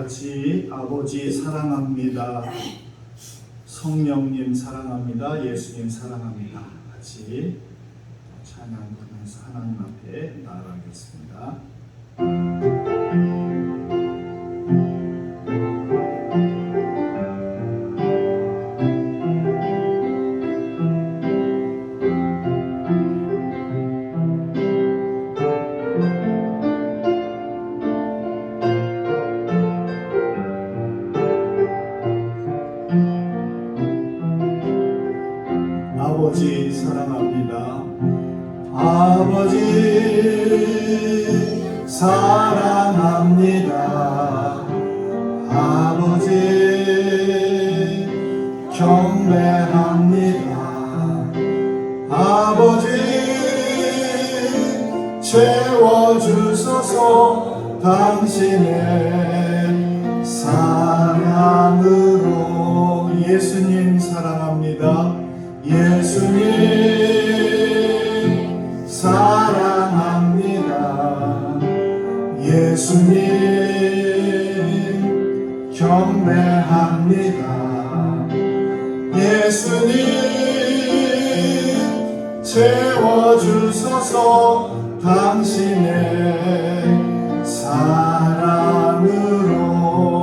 같이 아버지 사랑합니다, 성령님 사랑합니다, 예수님 사랑합니다 같이 찬양 부르면서 하나님 앞에 나아가겠습니다. 아버지 사랑합니다. 아버지 사랑합니다. 아버지 경배합니다. 아버지 채워주소서 당신의 사랑으로. 예수님 사랑합니다. 예수님 사랑합니다. 예수님 경배합니다. 예수님 채워주소서 당신의 사랑으로.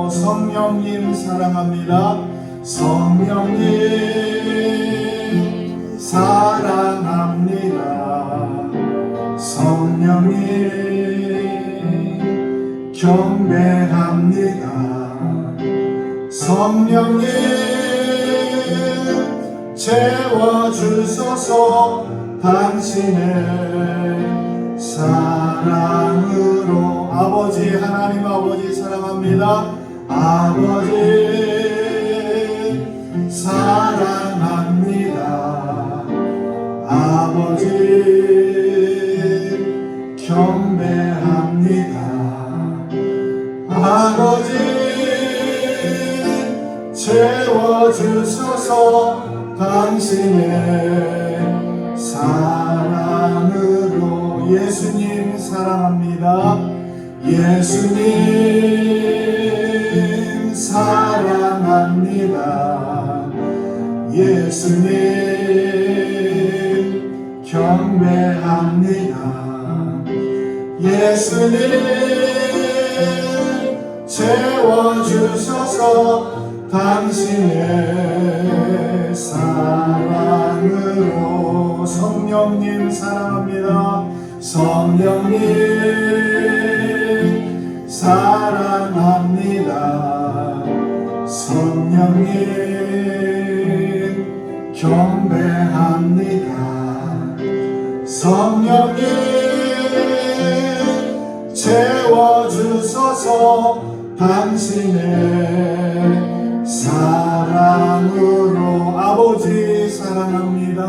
성령님 사랑합니다. 성령님 사랑합니다. 성령님 경배합니다. 성령님 채워주소서 당신의 사랑으로. 아버지 하나님 아버지 사랑합니다. 아버지 사랑합니다. 아버지 경배합니다. 아버지 채워주소서 당신의 사랑으로. 예수님 사랑합니다. 예수님 사랑합니다. 예수님 경배합니다. 예수님 채워주소서 당신의 사랑으로. 성령님 사랑합니다. 성령님 사랑합니다. 성령님 경배합니다. 성령님 채워주소서 당신의 사랑으로. 아버지 사랑합니다.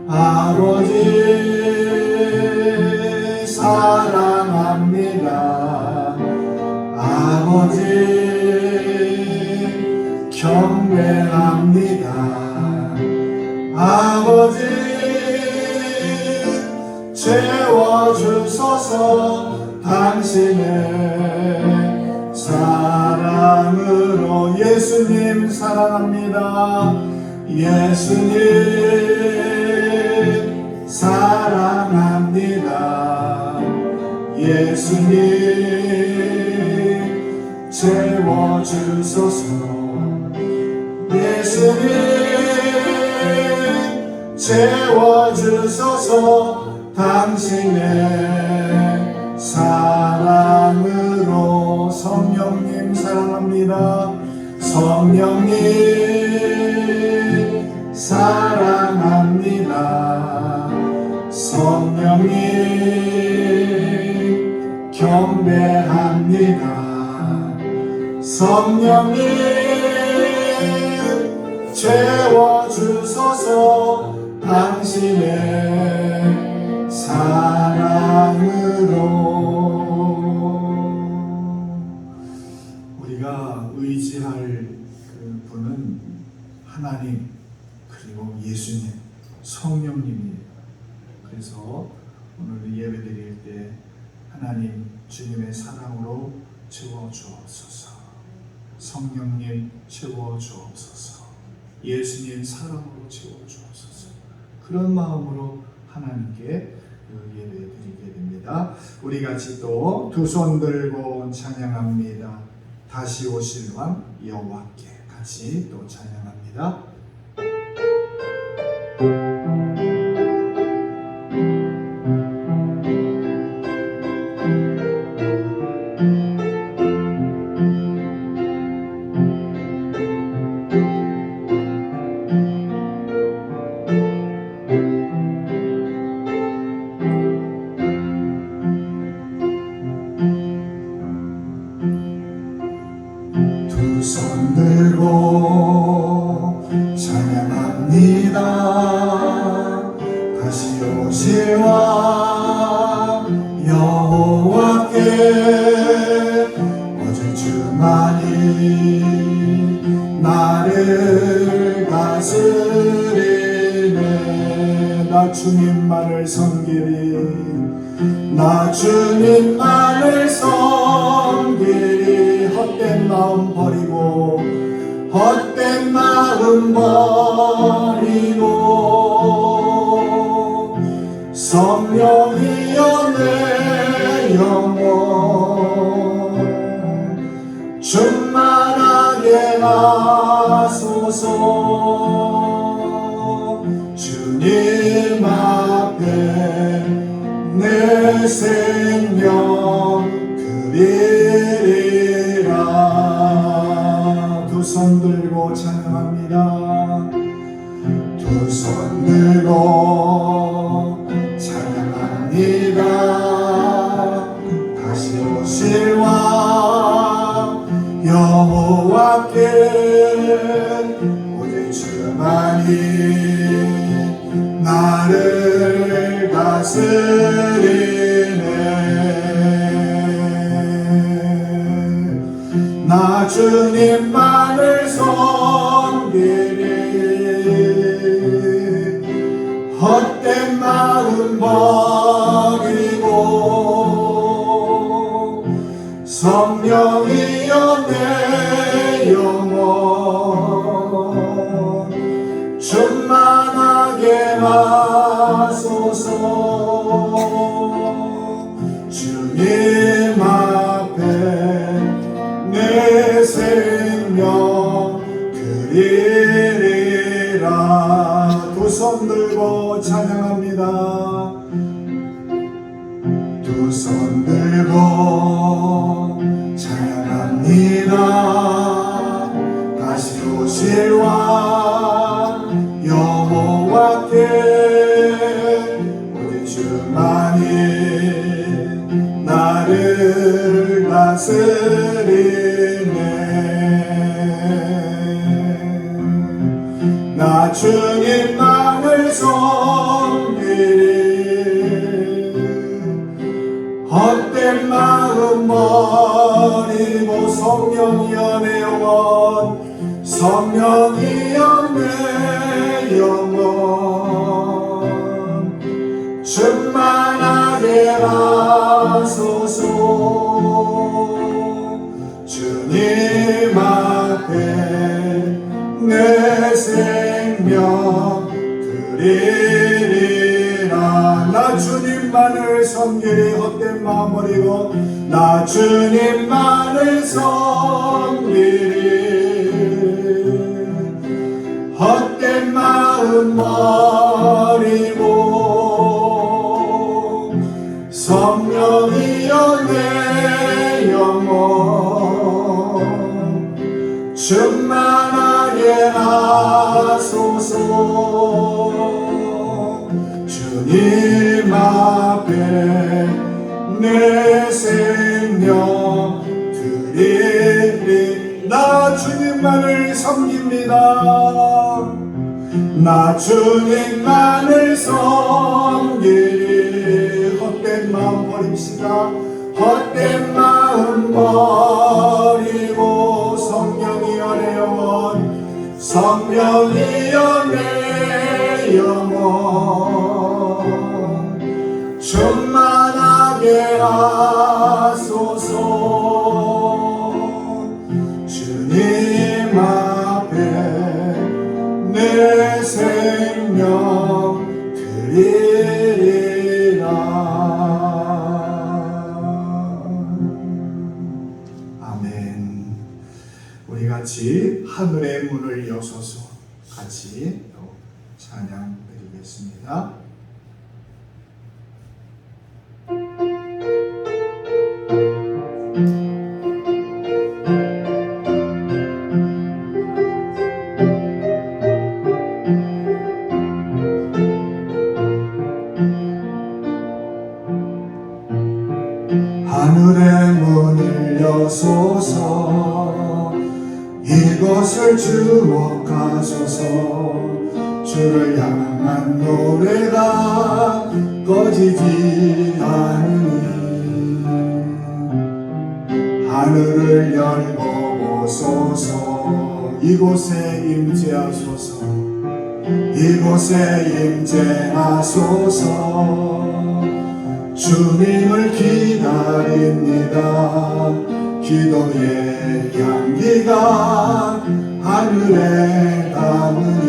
아버지 사랑합니다. 아버지 경배합니다. 아버지 채워주소서 당신의 사랑으로. 예수님 사랑합니다. 예수님 사랑합니다. 예수님 채워주소서. 예수님 채워주소서 당신의 사랑으로. 성령님 사랑합니다. 성령님 사랑합니다. 성령님 경배합니다. 성령님 채워주소서 당신의 사랑으로. 우리가 의지할 그 분은 하나님 그리고 예수님, 성령님이에요. 그래서 오늘 예배 드릴 때 하나님 주님의 사랑으로 채워주옵소서. 성령님 채워주옵소서. 예수님 사랑으로 채워주옵소서. 그런 마음으로 하나님께 예배 드리게 됩니다. 우리 같이 또 두 손 들고 찬양합니다. 다시 오실 왕 여호와께 같이 또 찬양합니다. 두 손 들고 찬양합니다. 다시 오실 왕 여호와께 오직 주만이 나를 다스리네. 나 주님만을 섬기리, 나 주님만을 섬기리. 헛된 마음 버리고 헛된 마음 버리고 성령이여 내 영혼 충만하게 하소서. 주님 앞에 내 생명 드리리라. 두 손 들고 찬양합니다. 두 손 들고 찬양합니다. 다시 오실 왕 여호와께 오직 주만이 나를 다스리네. 나 주님만을 섬기리, 헛된 마음 버리고 성령이여 내 영혼 충만하게 하소서. 주님 앞에 내 생명 드리리라. 두 손 들고 찬양합니다. 두 손 들고 찬양합니다. 다시 오실 왕 여호와께 오직 주만이 나를 다스리네. 나 주님만을 섬기리, 헛된 마음 버리고 성령이여 내 영혼 성령이여 내 영혼 충만하게 하소서. 주님 앞에 내 생명 드리리라. 나 주님만을 섬기리, 헛된 마음 버리고 나 주님만을 섬기리, 헛된 마음 버리고 성령이여 내 영혼 충만하게 하소서. 주님 앞에 내 생명 드리리. 나 주님만을 섬깁니다. 나 주님만을 섬기리. 헛된 마음 버립시다. 헛된 마음 버리고 성령이여 내 영혼 성령이여 내 영혼 충만하게 하소서. 주님 생명 드리리라. 아멘. 우리 같이 하늘의 문을 여소서 같이 찬양 드리겠습니다. 하늘의 문을 여소서 이것을 주목하소서. 주를 향한 노래가 꺼지지 않으니 하늘을 열고 보소서. 이곳에 임재하소서. 이곳에 임재하소서. 주님을 기다립니다. 기도의 향기가 하늘에 닿으니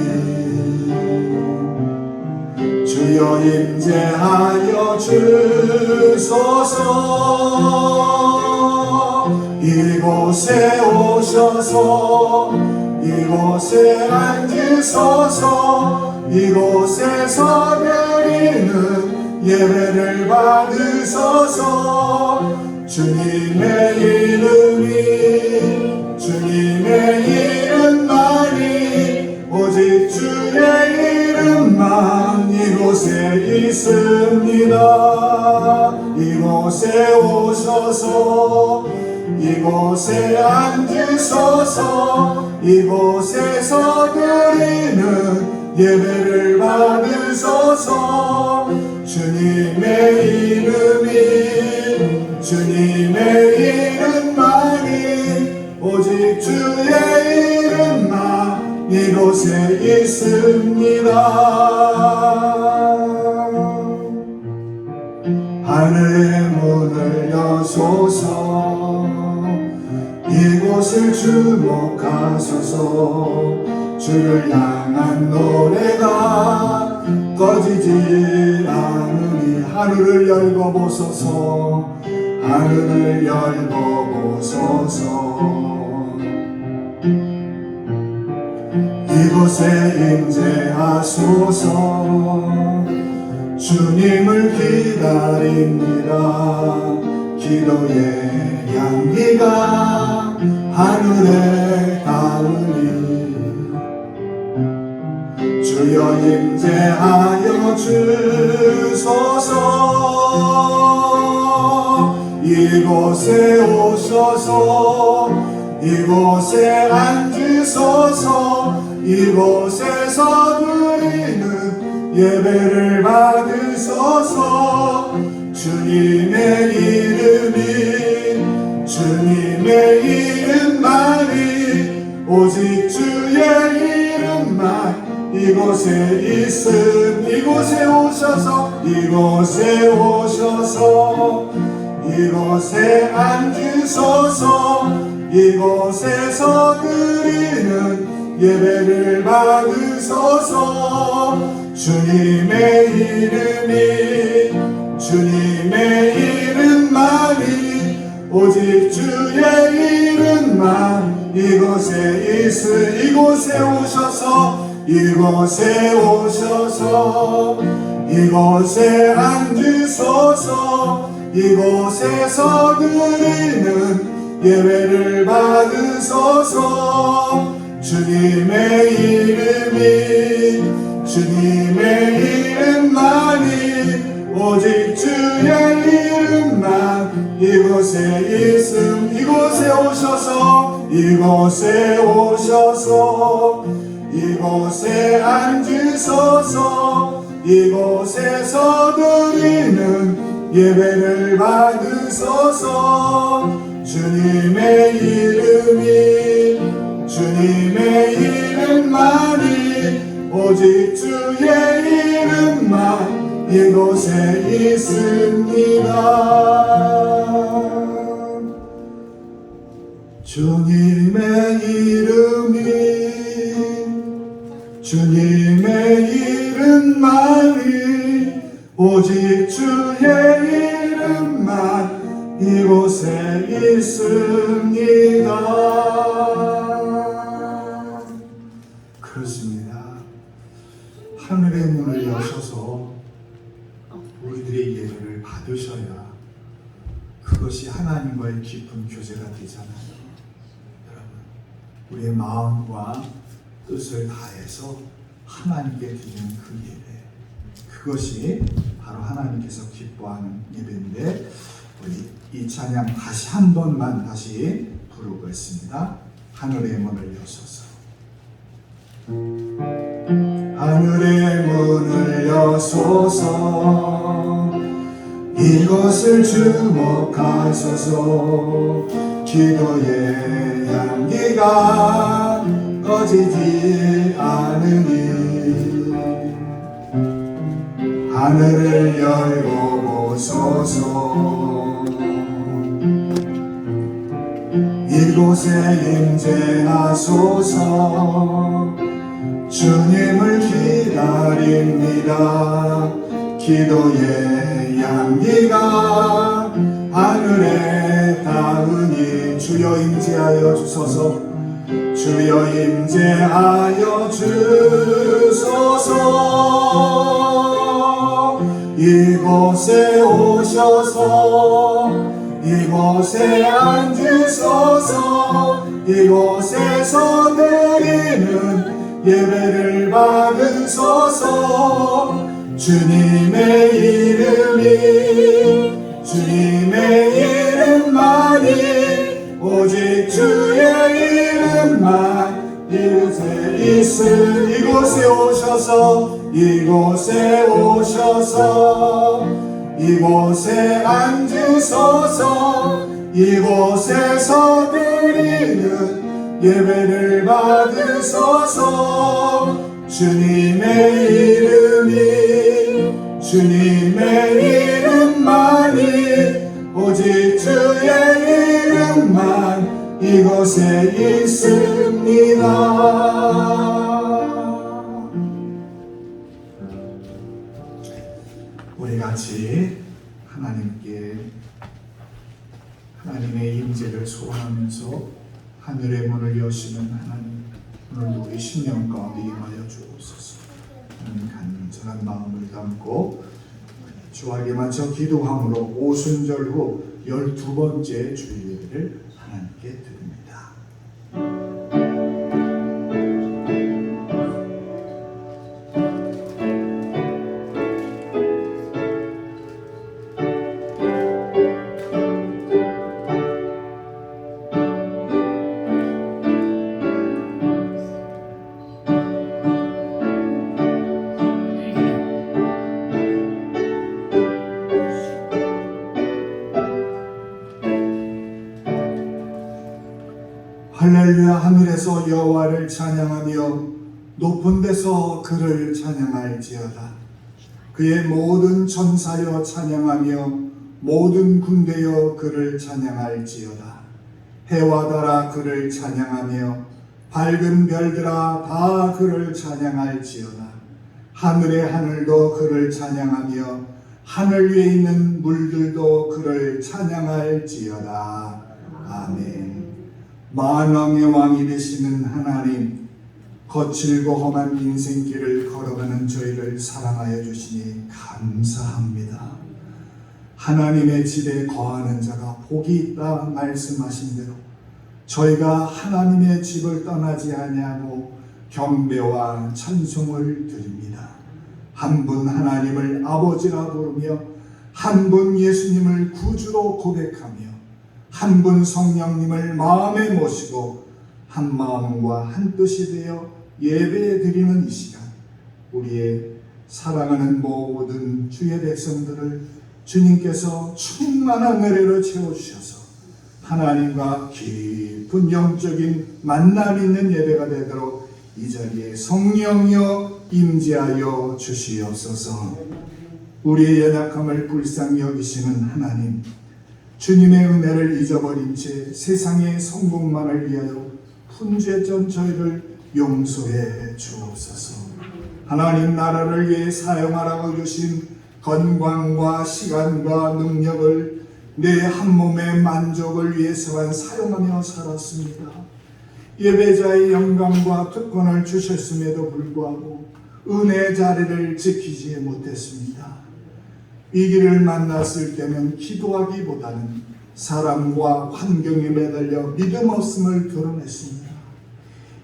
주여 임재하여 주소서. 이곳에 오셔서 이곳에 앉으소서. 이곳에서 드리는 예배를 받으소서. 주님의 이름이 주님의 이름만이 오직 주의 이름만 이곳에 있습니다. 이곳에 오셔서 이곳에 앉으소서. 이곳에서 드리는 예배를 받으소서. 주님의 이름이 주님의 이름만이 오직 주의 이름만 이곳에 있습니다. 하늘의 문을 여소서. 이곳을 주목하소서. 주를 향한 노래가 꺼지지 않으니 하늘을 열고 보소서. 하늘을 열고 보소서. 이곳에 임재하소서. 주님을 기다립니다. 기도의 향기가 하늘에 닿으니 주여 임재하여 주소서. 이곳에 오셔서 이곳에 앉으소서. 이곳에서 드리는 예배를 받으소서. 주님의 이름이 주님의 이름만이 오직 주의 이름만 이곳에 있음. 이곳에 오셔서 이곳에 오셔서 이곳에 앉으소서. 이곳에서 드리는 예배를 받으소서. 주님의 이름이 주님의 이름만이 오직 주의 이름만 이곳에 있음. 이곳에 오셔서 이곳에 오셔서 이곳에 앉으소서. 이곳에서 드리는 예배를 받으소서. 주님의 이름이 주님의 이름만이 오직 주의 이름만 이곳에 있음. 이곳에 오셔서 이곳에 오셔서 이곳에 앉으소서. 이곳에서 드리는 예배를 받으소서. 주님의 이름이 주님의 이름만이 오직 주의 이름만 이곳에 있습니다. 주님의 이름이 주님의 주님의 이름만이 오직 주의 이름만 이곳에 있습니다. 그렇습니다. 하늘의 문을 여셔서 우리들의 예배를 받으셔야 그것이 하나님과의 깊은 교제가 되잖아요. 여러분, 우리의 마음과 뜻을 다해서 하나님께 드리는 그 예배, 그것이 바로 하나님께서 기뻐하는 예배인데, 우리 이 찬양 다시 한 번만 다시 부르겠습니다. 하늘의 문을 여셔서. 하늘의 문을 여소서, 이것을 주목하소서. 기도의 향기가 꺼지지 않으니 하늘을 열고 보소서. 이곳에 임재하소서. 주님을 기다립니다. 기도의 향기가 하늘에 닿으니 주여 임재하여 주소서. 주여 임재하여 주소서. 이곳에 오셔서 이곳에 앉으소서. 이곳에서 드리는 예배를 받으소서. 주님의 이름이 주님의 이름만이 오직 주의 이름만 이곳에 있음. 이곳에 오셔서 이곳에 오셔서 이곳에 앉으소서. 이곳에서 드리는 예배를 받으소서. 주님의 이름이 주님의 이름만이 오직 주의 이름만 이곳에 있습니다. 우리 같이 하나님의 임재를 소원하면서 하늘의 문을 여시는 하나님, 오늘도 우리 심령 가운데 임하여 주옵소서. 간절한 마음을 담고 주에게 맞춰 기도함으로 오순절 후 12번째 주일 예배를 하나님께 드립니다. 할렐루야. 하늘에서 여호와를 찬양하며 높은 데서 그를 찬양할지어다. 그의 모든 천사여 찬양하며 모든 군대여 그를 찬양할지어다. 해와 달아 그를 찬양하며 밝은 별들아 다 그를 찬양할지어다. 하늘의 하늘도 그를 찬양하며 하늘 위에 있는 물들도 그를 찬양할지어다. 아멘. 만왕의 왕이 되시는 하나님, 거칠고 험한 인생길을 걸어가는 저희를 사랑하여 주시니 감사합니다. 하나님의 집에 거하는 자가 복이 있다 말씀하신 대로 저희가 하나님의 집을 떠나지 아니하고 경배와 찬송을 드립니다. 한 분 하나님을 아버지라 부르며 한 분 예수님을 구주로 고백하며 한 분 성령님을 마음에 모시고 한 마음과 한 뜻이 되어 예배 드리는 이 시간, 우리의 사랑하는 모든 주의 백성들을 주님께서 충만한 은혜로 채워주셔서 하나님과 깊은 영적인 만남 있는 예배가 되도록 이 자리에 성령이여 임재하여 주시옵소서. 우리의 연약함을 불쌍히 여기시는 하나님, 주님의 은혜를 잊어버린 채 세상의 성공만을 위하여 분주했던 저희를 용서해 주옵소서. 하나님 나라를 위해 사용하라고 주신 건강과 시간과 능력을 내 한 몸의 만족을 위해서만 사용하며 살았습니다. 예배자의 영광과 특권을 주셨음에도 불구하고 은혜 자리를 지키지 못했습니다. 위기를 만났을 때는 기도하기보다는 사람과 환경에 매달려 믿음 없음을 드러냈습니다.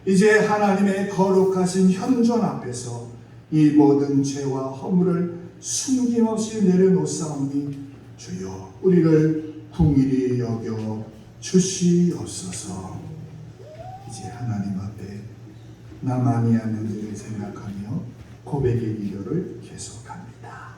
이제 하나님의 거룩하신 현존 앞에서 이 모든 죄와 허물을 숨김없이 내려놓사오니 주여 우리를 긍휼히 여겨 주시옵소서. 이제 하나님 앞에 나만이 하는 일을 생각하며 고백의 기도를 계속합니다.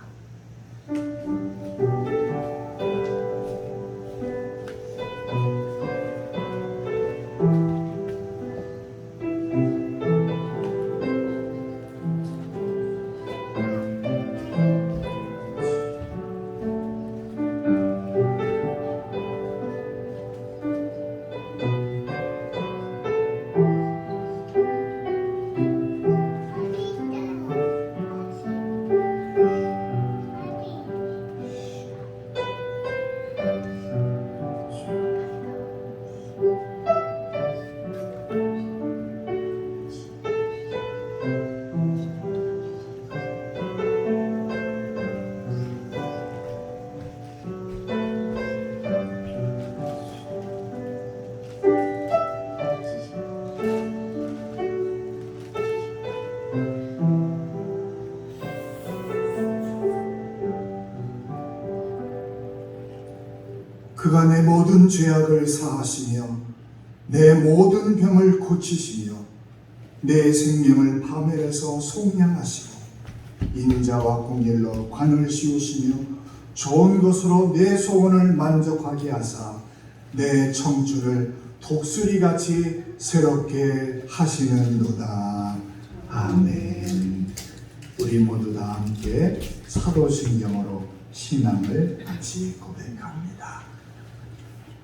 그가 내 모든 죄악을 사하시며 내 모든 병을 고치시며 내 생명을 파멸해서 속량하시고 인자와 공일로 관을 씌우시며 좋은 것으로 내 소원을 만족하게 하사 내 청춘을 독수리같이 새롭게 하시는도다. 아멘. 우리 모두 다 함께 사도신경으로 신앙을 같이 고백합니다.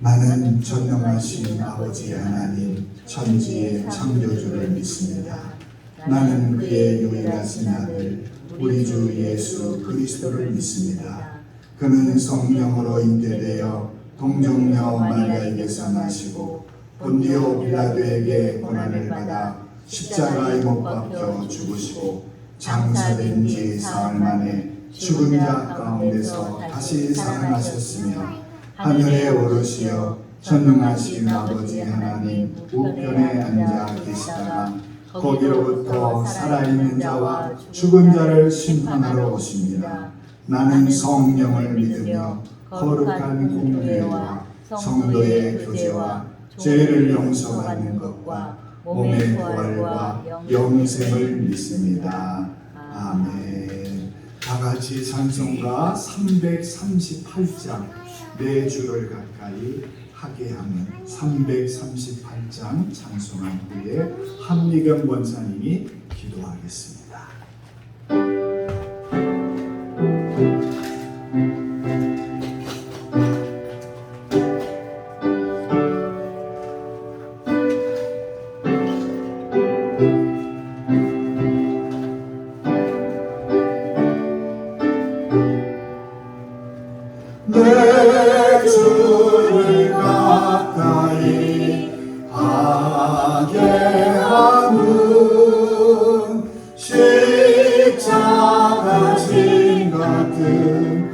나는 전능하신 아버지 하나님 천지의 창조주를 믿습니다. 나는 그의 유일하신 아들 우리 주 예수 그리스도를 믿습니다. 그는 성령으로 잉태되어 동정녀 마리아에게서 나시고 본디오 빌라도에게 고난을 받아 십자가에 못 박혀 죽으시고 장사된 지 사흘 만에 죽은 자 가운데서 다시 살아나셨으며 하늘에 오르시어 전능하신 아버지 하나님 우편에 앉아 계시다가 거기로부터 살아있는 자와 죽은 자를 심판하러 오십니다. 나는 성령을 믿으며 거룩한 공회와 성도의 교제와 죄를 용서받는 것과 몸의 부활과 영생을 믿습니다. 아멘. 다같이 찬송가 338장 내 주를 가까이 하게 하는 338장 찬송한 후에 한미경 권사님이 기도하겠습니다. 내 주를 가까이 하게 하는 십자가 진 같은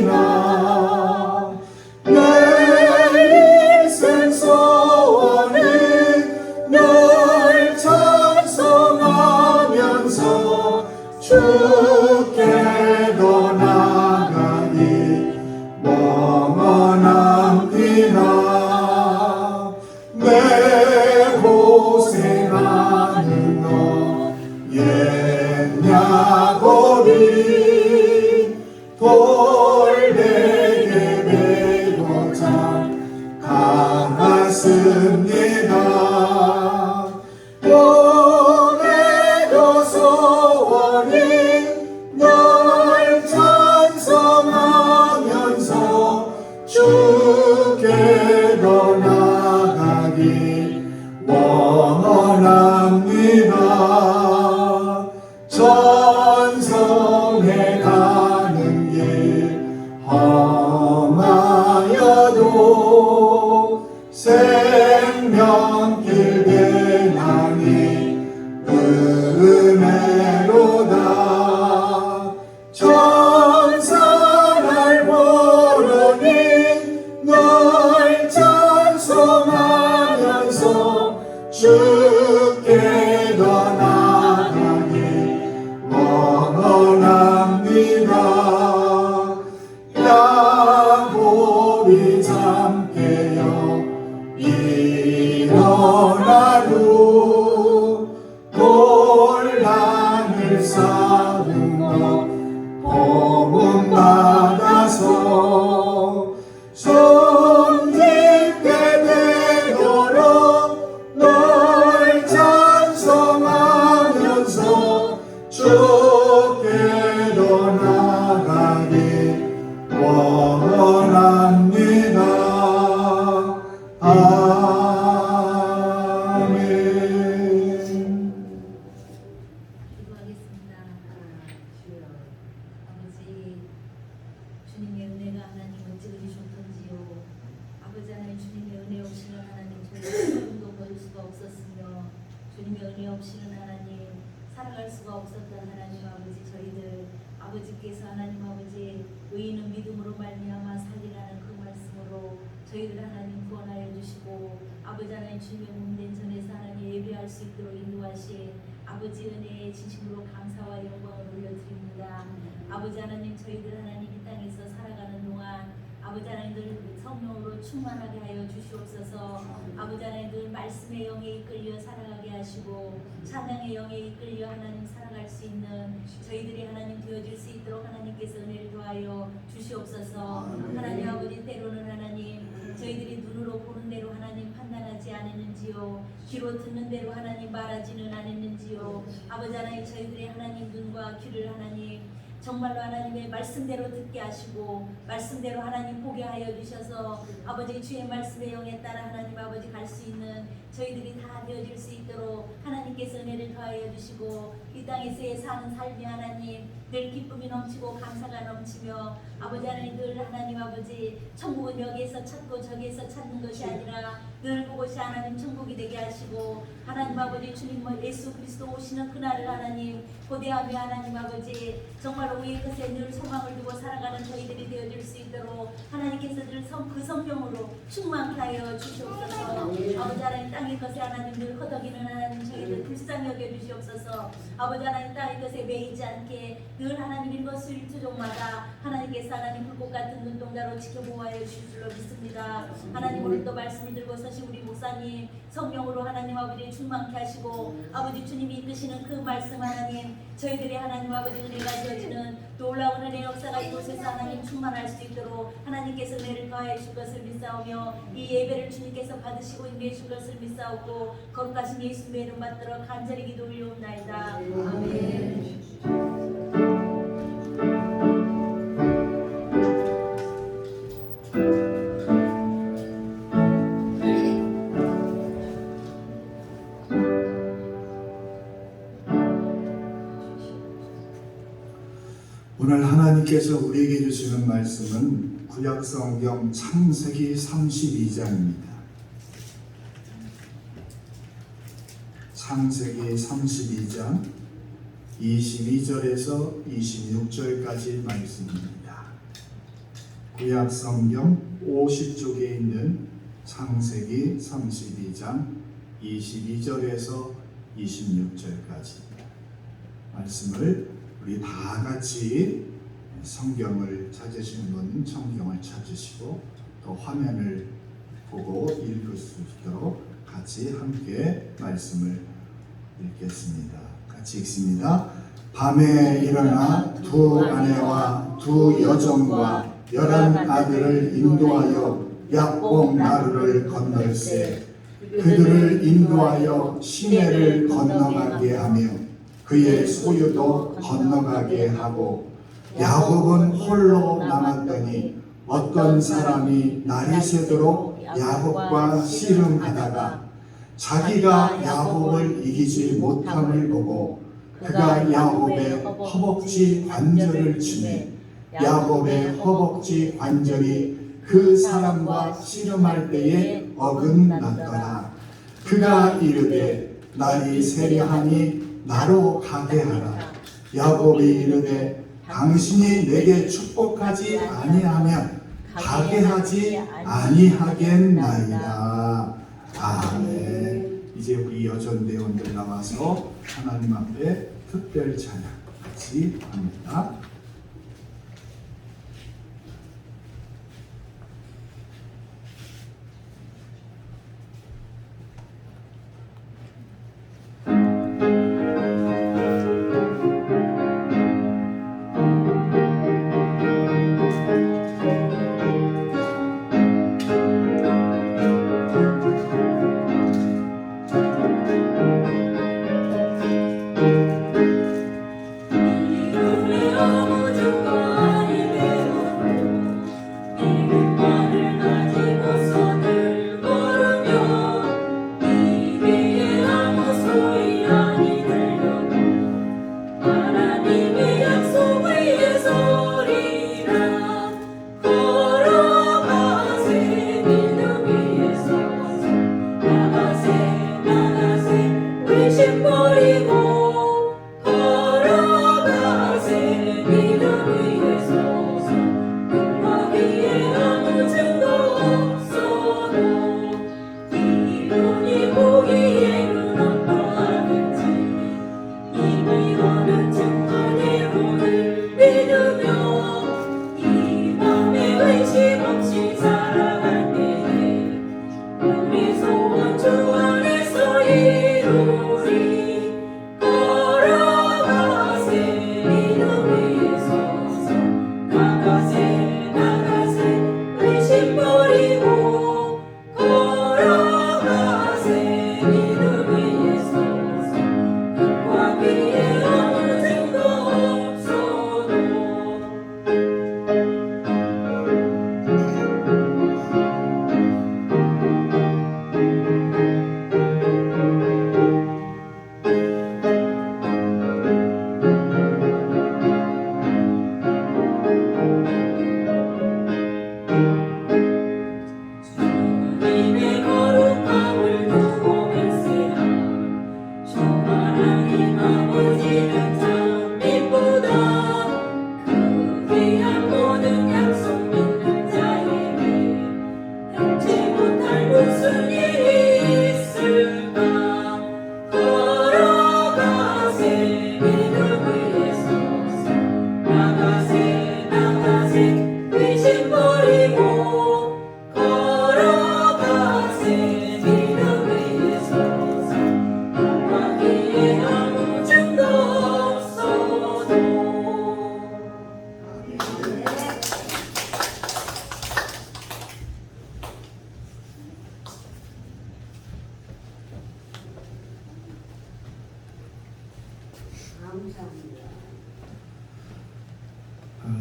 고생이나 내 인생 소원이 널 찬송하면서 주께로 나가니 멍언한 피나 내 고생하는 너 옛야고리 돌베개 메고자 강하습니다. 오늘도 소원이 전성에 가는 길 험하여도 생명길 배낭이 은혜로다. 천사날 부르니 널 찬송하면서 주께 더 나아가기 원합니다. 야곱이 잠 깨어 일어난 후 혼란을 쌓으며 복음받아서 손짓게 되도록 널 찬송하면서 주께 더 나아가기 원합니다. 아멘. 기도하겠습니다. 아버지, 주님의 은혜가 하나님 어찌 그리 좋던지요. 아버지 하나님, 주님의 은혜 없이는 하나님 저희가 소금도 벌 수가 없었으며, 주님의 은혜 없이는 하나님 살아갈 수가 없었던 하나님 아버지, 저희들 아버지께서 하나님 아버지 의인은 믿음으로 말미암아 살리라는 그 말씀으로 저희들 하나님 구원하여 주시고, 아버지 하나님 주님의 몸된 전에서 하나님 예배할 수 있도록 인도하신 아버지 은혜에 진심으로 감사와 영광을 올려드립니다. 아버지 하나님, 저희들 하나님 이 땅에서 살아가는 동안 아버지 하나님 늘 성령으로 충만하게 하여 주시옵소서. 아버지 하나님 늘 말씀의 영에 이끌려 살아가게 하시고 찬양의 영에 이끌려 하나님 살아갈 수 있는 저희들이 하나님 되어질 수 있도록 하나님께서 은혜를 더하여 주시옵소서. 하나님 아버지, 때로는 하나님 저희들이 눈으로 보는 대로 하나님 판단하지 않았는지요, 귀로 듣는 대로 하나님 말하지는 않았는지요. 아버지 하나님, 저희들의 하나님 눈과 귀를 하나님 정말로 하나님의 말씀대로 듣게 하시고 말씀대로 하나님 보게 하여 주셔서 아버지 주의 말씀의 영에 따라 하나님 아버지 갈 수 있는 저희들이 다 되어질 수 있도록 하나님께서 은혜를 더하여 주시고, 이 땅에서의 사는 삶이 하나님 늘 기쁨이 넘치고 감사가 넘치며 아버지 하나님 늘 하나님 아버지 천국은 여기에서 찾고 저기에서 찾는 것이 아니라 늘 그곳이 하나님 천국이 되게 하시고, 하나님 아버지 주님 예수 그리스도 오시는 그날을 하나님 고대하며 하나님 아버지 정말 우리의 것에 늘 소망을 두고 살아가는 저희들이 되어질 수 있도록 하나님께서 늘 그 성령으로 충만케 하여 주시옵소서. 아버지 하나님 땅의 것에 하나님 늘 허덕이는 하나님 저희들 불쌍히 여겨주시옵소서. 아버지 하나님 땅의 것에 매이지 않게 늘 하나님 일거수일투족마다 하나님께서 하나님 불꽃 같은 눈동자로 지켜보아여 주실 줄로 믿습니다. 하나님 오늘도 말씀을 들고 서신 우리 목사님 성령으로 하나님 아버지 충만케 하시고 아버지 주님이 이끄시는 그 말씀 하나님 저희들의 하나님 아버지 은혜가 되어지는 놀라운 은혜 역사가 이곳에서 하나님 충만할 수 있도록 하나님께서 은혜를 더하여 주실 것을 믿사오며 이 예배를 주님께서 받으시고 인도해 주실 것을 믿사오고 거룩하신 예수님의 이름 받들어 간절히 기도 올려옵나이다. 아멘. 오늘 하나님께서 우리에게 주시는 말씀은 구약성경 창세기 32장입니다. 창세기 32장 22절에서 26절까지 말씀입니다. 구약성경 50쪽에 있는 창세기 32장 22절에서 26절까지 말씀을 우리 다 같이 성경을 찾으시는 분은 성경을 찾으시고 또 화면을 보고 읽을 수 있도록 같이 함께 말씀을 읽겠습니다. 같이 읽습니다. 밤에 일어나 두 아내와 두 여종과 11아들을 인도하여 약복 나루를 건널세 그들을 인도하여 시내를 건너가게 하며 그의 소유도 건너가게 하고 야곱은 홀로 남았더니 어떤 사람이 날이 새도록 야곱과 씨름하다가 자기가 야곱을 이기지 못함을 보고 그가 야곱의 허벅지 관절을 치매 야곱의 허벅지 관절이 그 사람과 씨름할 때에 어긋났더라. 그가 이르되 날이 세려하니 나로 가게 하라. 야곱이 이르되 당신이 내게 축복하지 아니하면 가게 하지 아니하겠나이다. 아멘. 이제 우리 여전대원들 나와서 하나님 앞에 특별 찬양 같이 합니다.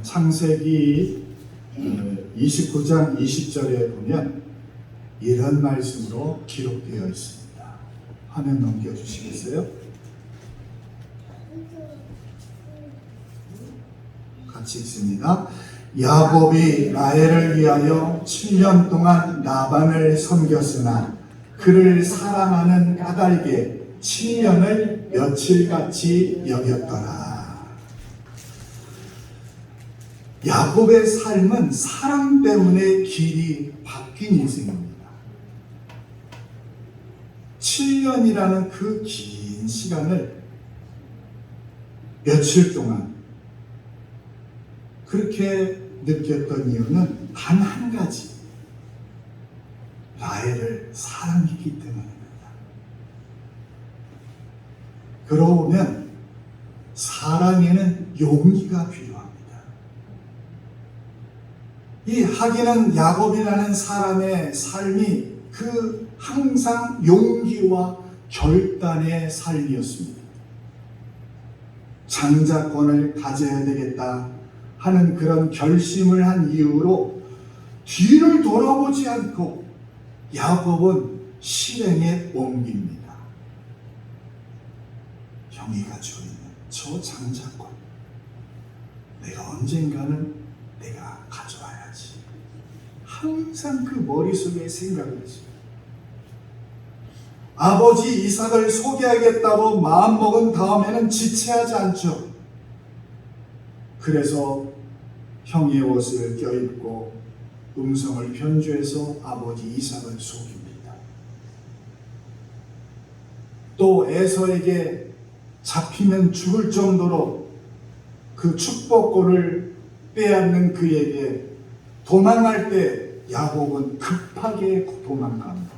창세기 29장 20절에 보면 이런 말씀으로 기록되어 있습니다. 화면 넘겨주시겠어요? 같이 읽습니다. 야곱이 라헬을 위하여 7년 동안 라반을 섬겼으나 그를 사랑하는 까닭에 7년을 며칠같이 여겼더라. 야곱의 삶은 사랑 때문에 길이 바뀐 인생입니다. 7년이라는 그 긴 시간을 며칠 동안 그렇게 느꼈던 이유는 단 한 가지, 라헬을 사랑했기 때문입니다. 그러고 보면 사랑에는 용기가 필요합니다. 이 하기는 야곱이라는 사람의 삶이 그 항상 용기와 결단의 삶이었습니다. 장자권을 가져야 되겠다 하는 그런 결심을 한 이후로 뒤를 돌아보지 않고 야곱은 실행에 옮깁니다. 형이 가지고 있는 저 장자권 내가 언젠가는 내가 가져와야지. 항상 그 머릿속에 생각을 하지. 아버지 이삭을 소개하겠다고 마음먹은 다음에는 지체하지 않죠. 그래서 형의 옷을 껴입고 음성을 편주해서 아버지 이삭을 속입니다. 또 에서에게 잡히면 죽을 정도로 그 축복권을 빼앗는 그에게 도망할 때 야곱은 급하게 도망갑니다.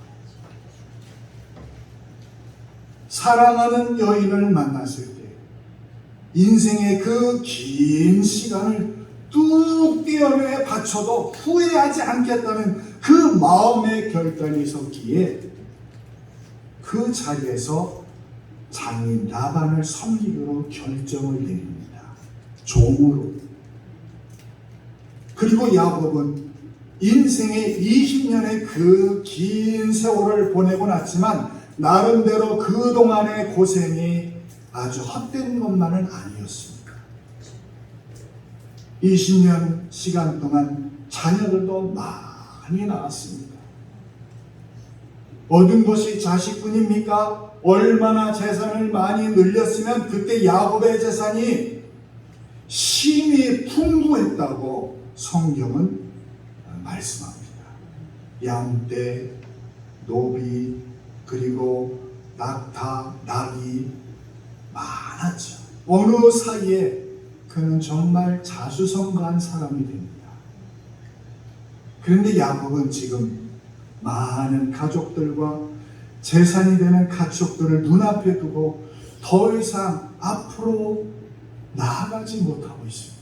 사랑하는 여인을 만났을 때 인생의 그 긴 시간을 뚝 떼어내 바쳐도 후회하지 않겠다는 그 마음의 결단이 섰기에 그 자리에서 장인 라반을 섬기기로 결정을 내립니다. 종으로. 그리고 야곱은 인생의 20년의 그 긴 세월을 보내고 났지만 나름대로 그동안의 고생이 아주 헛된 것만은 아니었습니다. 20년 시간 동안 자녀들도 많이 낳았습니다. 얻은 것이 자식뿐입니까? 얼마나 재산을 많이 늘렸으면 그때 야곱의 재산이 심히 풍부했다고 성경은 말씀합니다. 양떼, 노비, 그리고 낙타, 낙이 많았죠. 어느 사이에 그는 정말 자수성가한 사람이 됩니다. 그런데 야곱은 지금 많은 가족들과 재산이 되는 가축들을 눈앞에 두고 더 이상 앞으로 나아가지 못하고 있습니다.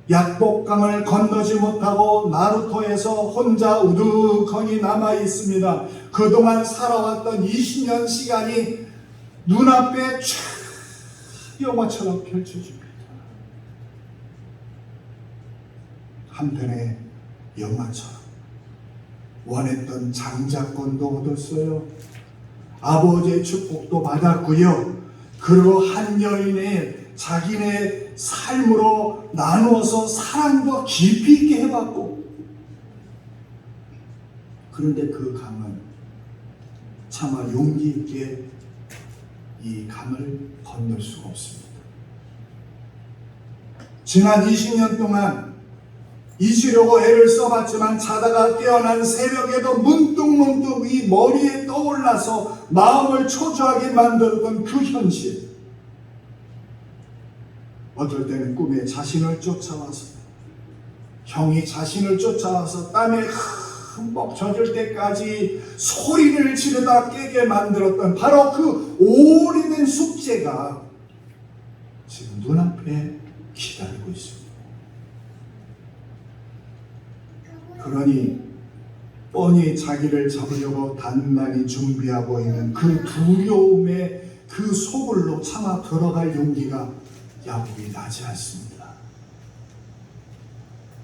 약복강을 건너지 못하고 나루토에서 혼자 우두커니 남아 있습니다. 그동안 살아왔던 20년 시간이 눈앞에 쫙 영화처럼 펼쳐집니다. 한편의 영화처럼 원했던 장자권도 얻었어요. 아버지의 축복도 받았고요. 그리고 한 여인의 자기네 삶으로 나누어서 사랑도 깊이 있게 해봤고, 그런데 그 강은 차마 용기 있게 이 강을 건널 수가 없습니다. 지난 20년 동안 잊으려고 애를 써봤지만 자다가 깨어난 새벽에도 문득문득 이 머리에 떠올라서 마음을 초조하게 만들었던 그 현실. 어떨 때는 꿈에 자신을 쫓아와서, 형이 자신을 쫓아와서 땀에 흠뻑 젖을 때까지 소리를 지르다 깨게 만들었던 바로 그 오래된 숙제가 지금 눈앞에 기다리고 있습니다. 그러니 뻔히 자기를 잡으려고 단단히 준비하고 있는 그 두려움의 그 소굴로 차마 들어갈 용기가 야곱이 나지 않습니다.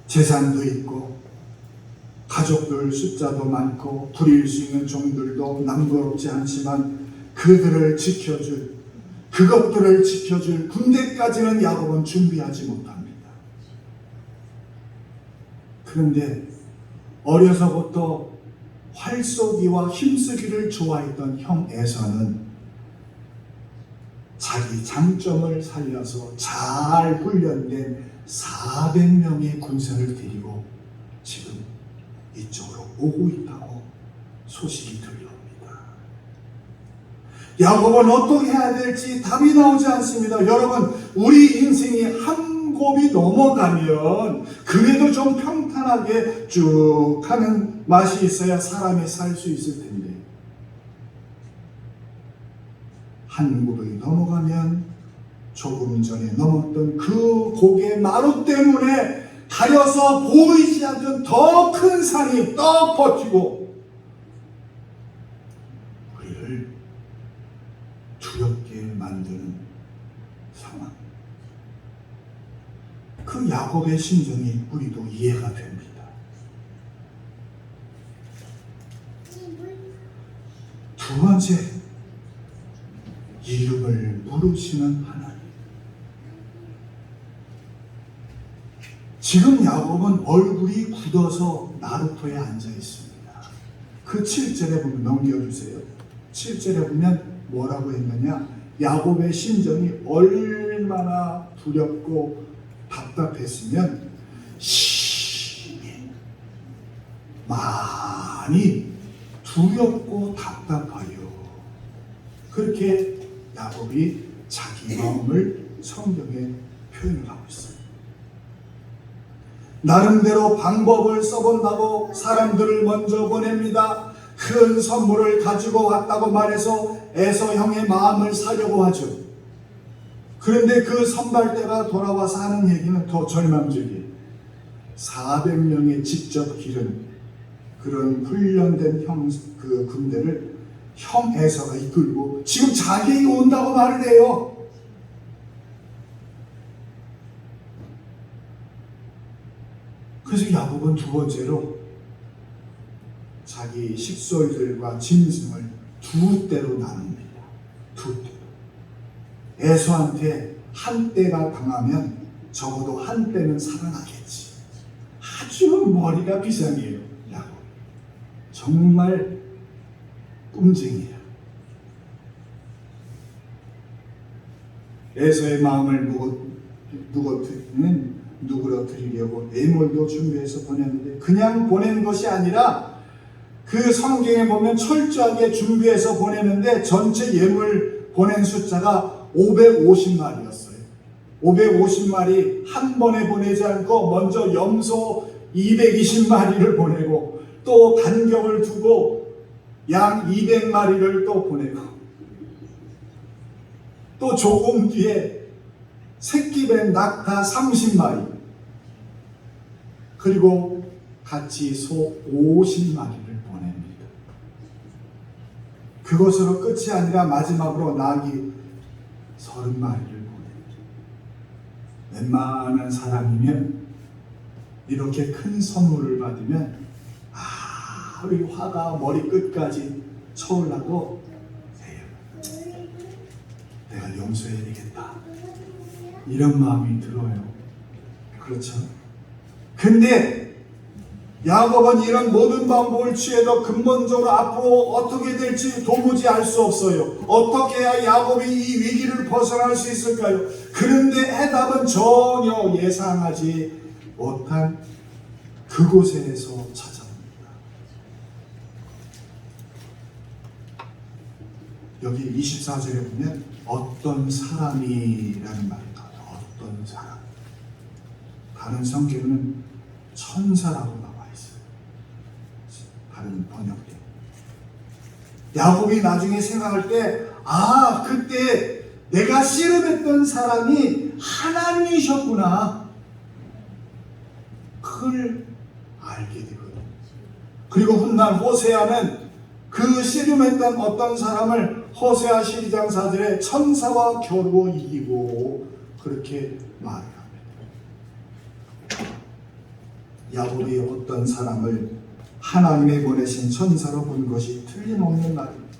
재산도 있고 가족들 숫자도 많고 부릴 수 있는 종들도 남부럽지 않지만 그것들을 지켜줄 군대까지는 야곱은 준비하지 못합니다. 그런데 어려서부터 활쏘기와 힘쓰기를 좋아했던 형 에서는 자기 장점을 살려서 잘 훈련된 400명의 군사를 데리고 지금 이쪽으로 오고 있다고 소식이 들려옵니다. 야곱은 어떻게 해야 될지 답이 나오지 않습니다. 여러분, 우리 인생이 한 곱이 넘어가면 그래도 좀 평탄하게 쭉 하는 맛이 있어야 사람이 살 수 있을 텐데, 한 곱이 넘어가면 조금 전에 넘었던 그 고개 마루 때문에 가려서 보이지 않던 더 큰 산이 떡 버티고 그를 두렵게 만드는 상황. 그 야곱의 심정이 우리도 이해가 됩니다. 두 번째, 이름을 물으시는 하나님. 지금 야곱은 얼굴이 굳어서 나루토에 앉아 있습니다. 그 7절에 보면, 넘겨주세요. 7절에 보면 뭐라고 했느냐? 야곱의 심정이 얼마나 두렵고 답답했으면 심히 많이 두렵고 답답하여. 그렇게 야곱이 자기 마음을 성경에 표현을 하고 있어요. 나름대로 방법을 써본다고 사람들을 먼저 보냅니다. 큰 선물을 가지고 왔다고 말해서 에서 형의 마음을 사려고 하죠. 그런데 그 선발대가 돌아와서 하는 얘기는 더 절망적이에요. 400명의 직접 기른 그런 훈련된 그 군대를 형 에서가 이끌고 지금 자기에게 온다고 말을 해요. 그래서 야곱은 두 번째로 자기 식솔들과 짐승을 두 떼로 나눕니다. 두 떼로. 에서한테 한 떼가 당하면 적어도 한 떼는 살아나겠지. 아주 머리가 비상이에요, 야곱. 정말 꿈쟁이야. 에서의 마음을 누그러뜨리려고 예물도 준비해서 보냈는데, 그냥 보낸 것이 아니라 그 성경에 보면 철저하게 준비해서 보내는데 전체 예물 보낸 숫자가 550마리였어요. 550마리 한 번에 보내지 않고 먼저 염소 220마리를 보내고 또 간격을 두고 양 200마리를 또 보내고 또 조금 뒤에 새끼뱀 낙타 30마리 그리고 같이 소 50마리를 보냅니다. 그것으로 끝이 아니라 마지막으로 나귀 30마리를 보냅니다. 웬만한 사람이면 이렇게 큰 선물을 받으면 우리 화가 머리끝까지 쳐올라도 내가 용서해야 되겠다, 이런 마음이 들어요. 그렇죠? 근데 야곱은 이런 모든 방법을 취해도 근본적으로 앞으로 어떻게 될지 도무지 알 수 없어요. 어떻게 해야 야곱이 이 위기를 벗어날 수 있을까요? 그런데 해답은 전혀 예상하지 못한 그곳에서 찾아옵니다. 여기 24절에 보면 어떤 사람이라는 말이 나와요. 어떤 사람. 다른 성경은 천사라고 나와 있어요. 다른 번역대. 야곱이 나중에 생각할 때, 그때 내가 씨름했던 사람이 하나님이셨구나, 그걸 알게 되거든요. 그리고 훗날 호세아는 그 씨름했던 어떤 사람을 호세아 12장 4절에 천사와 겨루어 이기고 그렇게 말을 합니다. 야곱이 어떤 사람을 하나님의 보내신 천사로 본 것이 틀림없는 말입니다.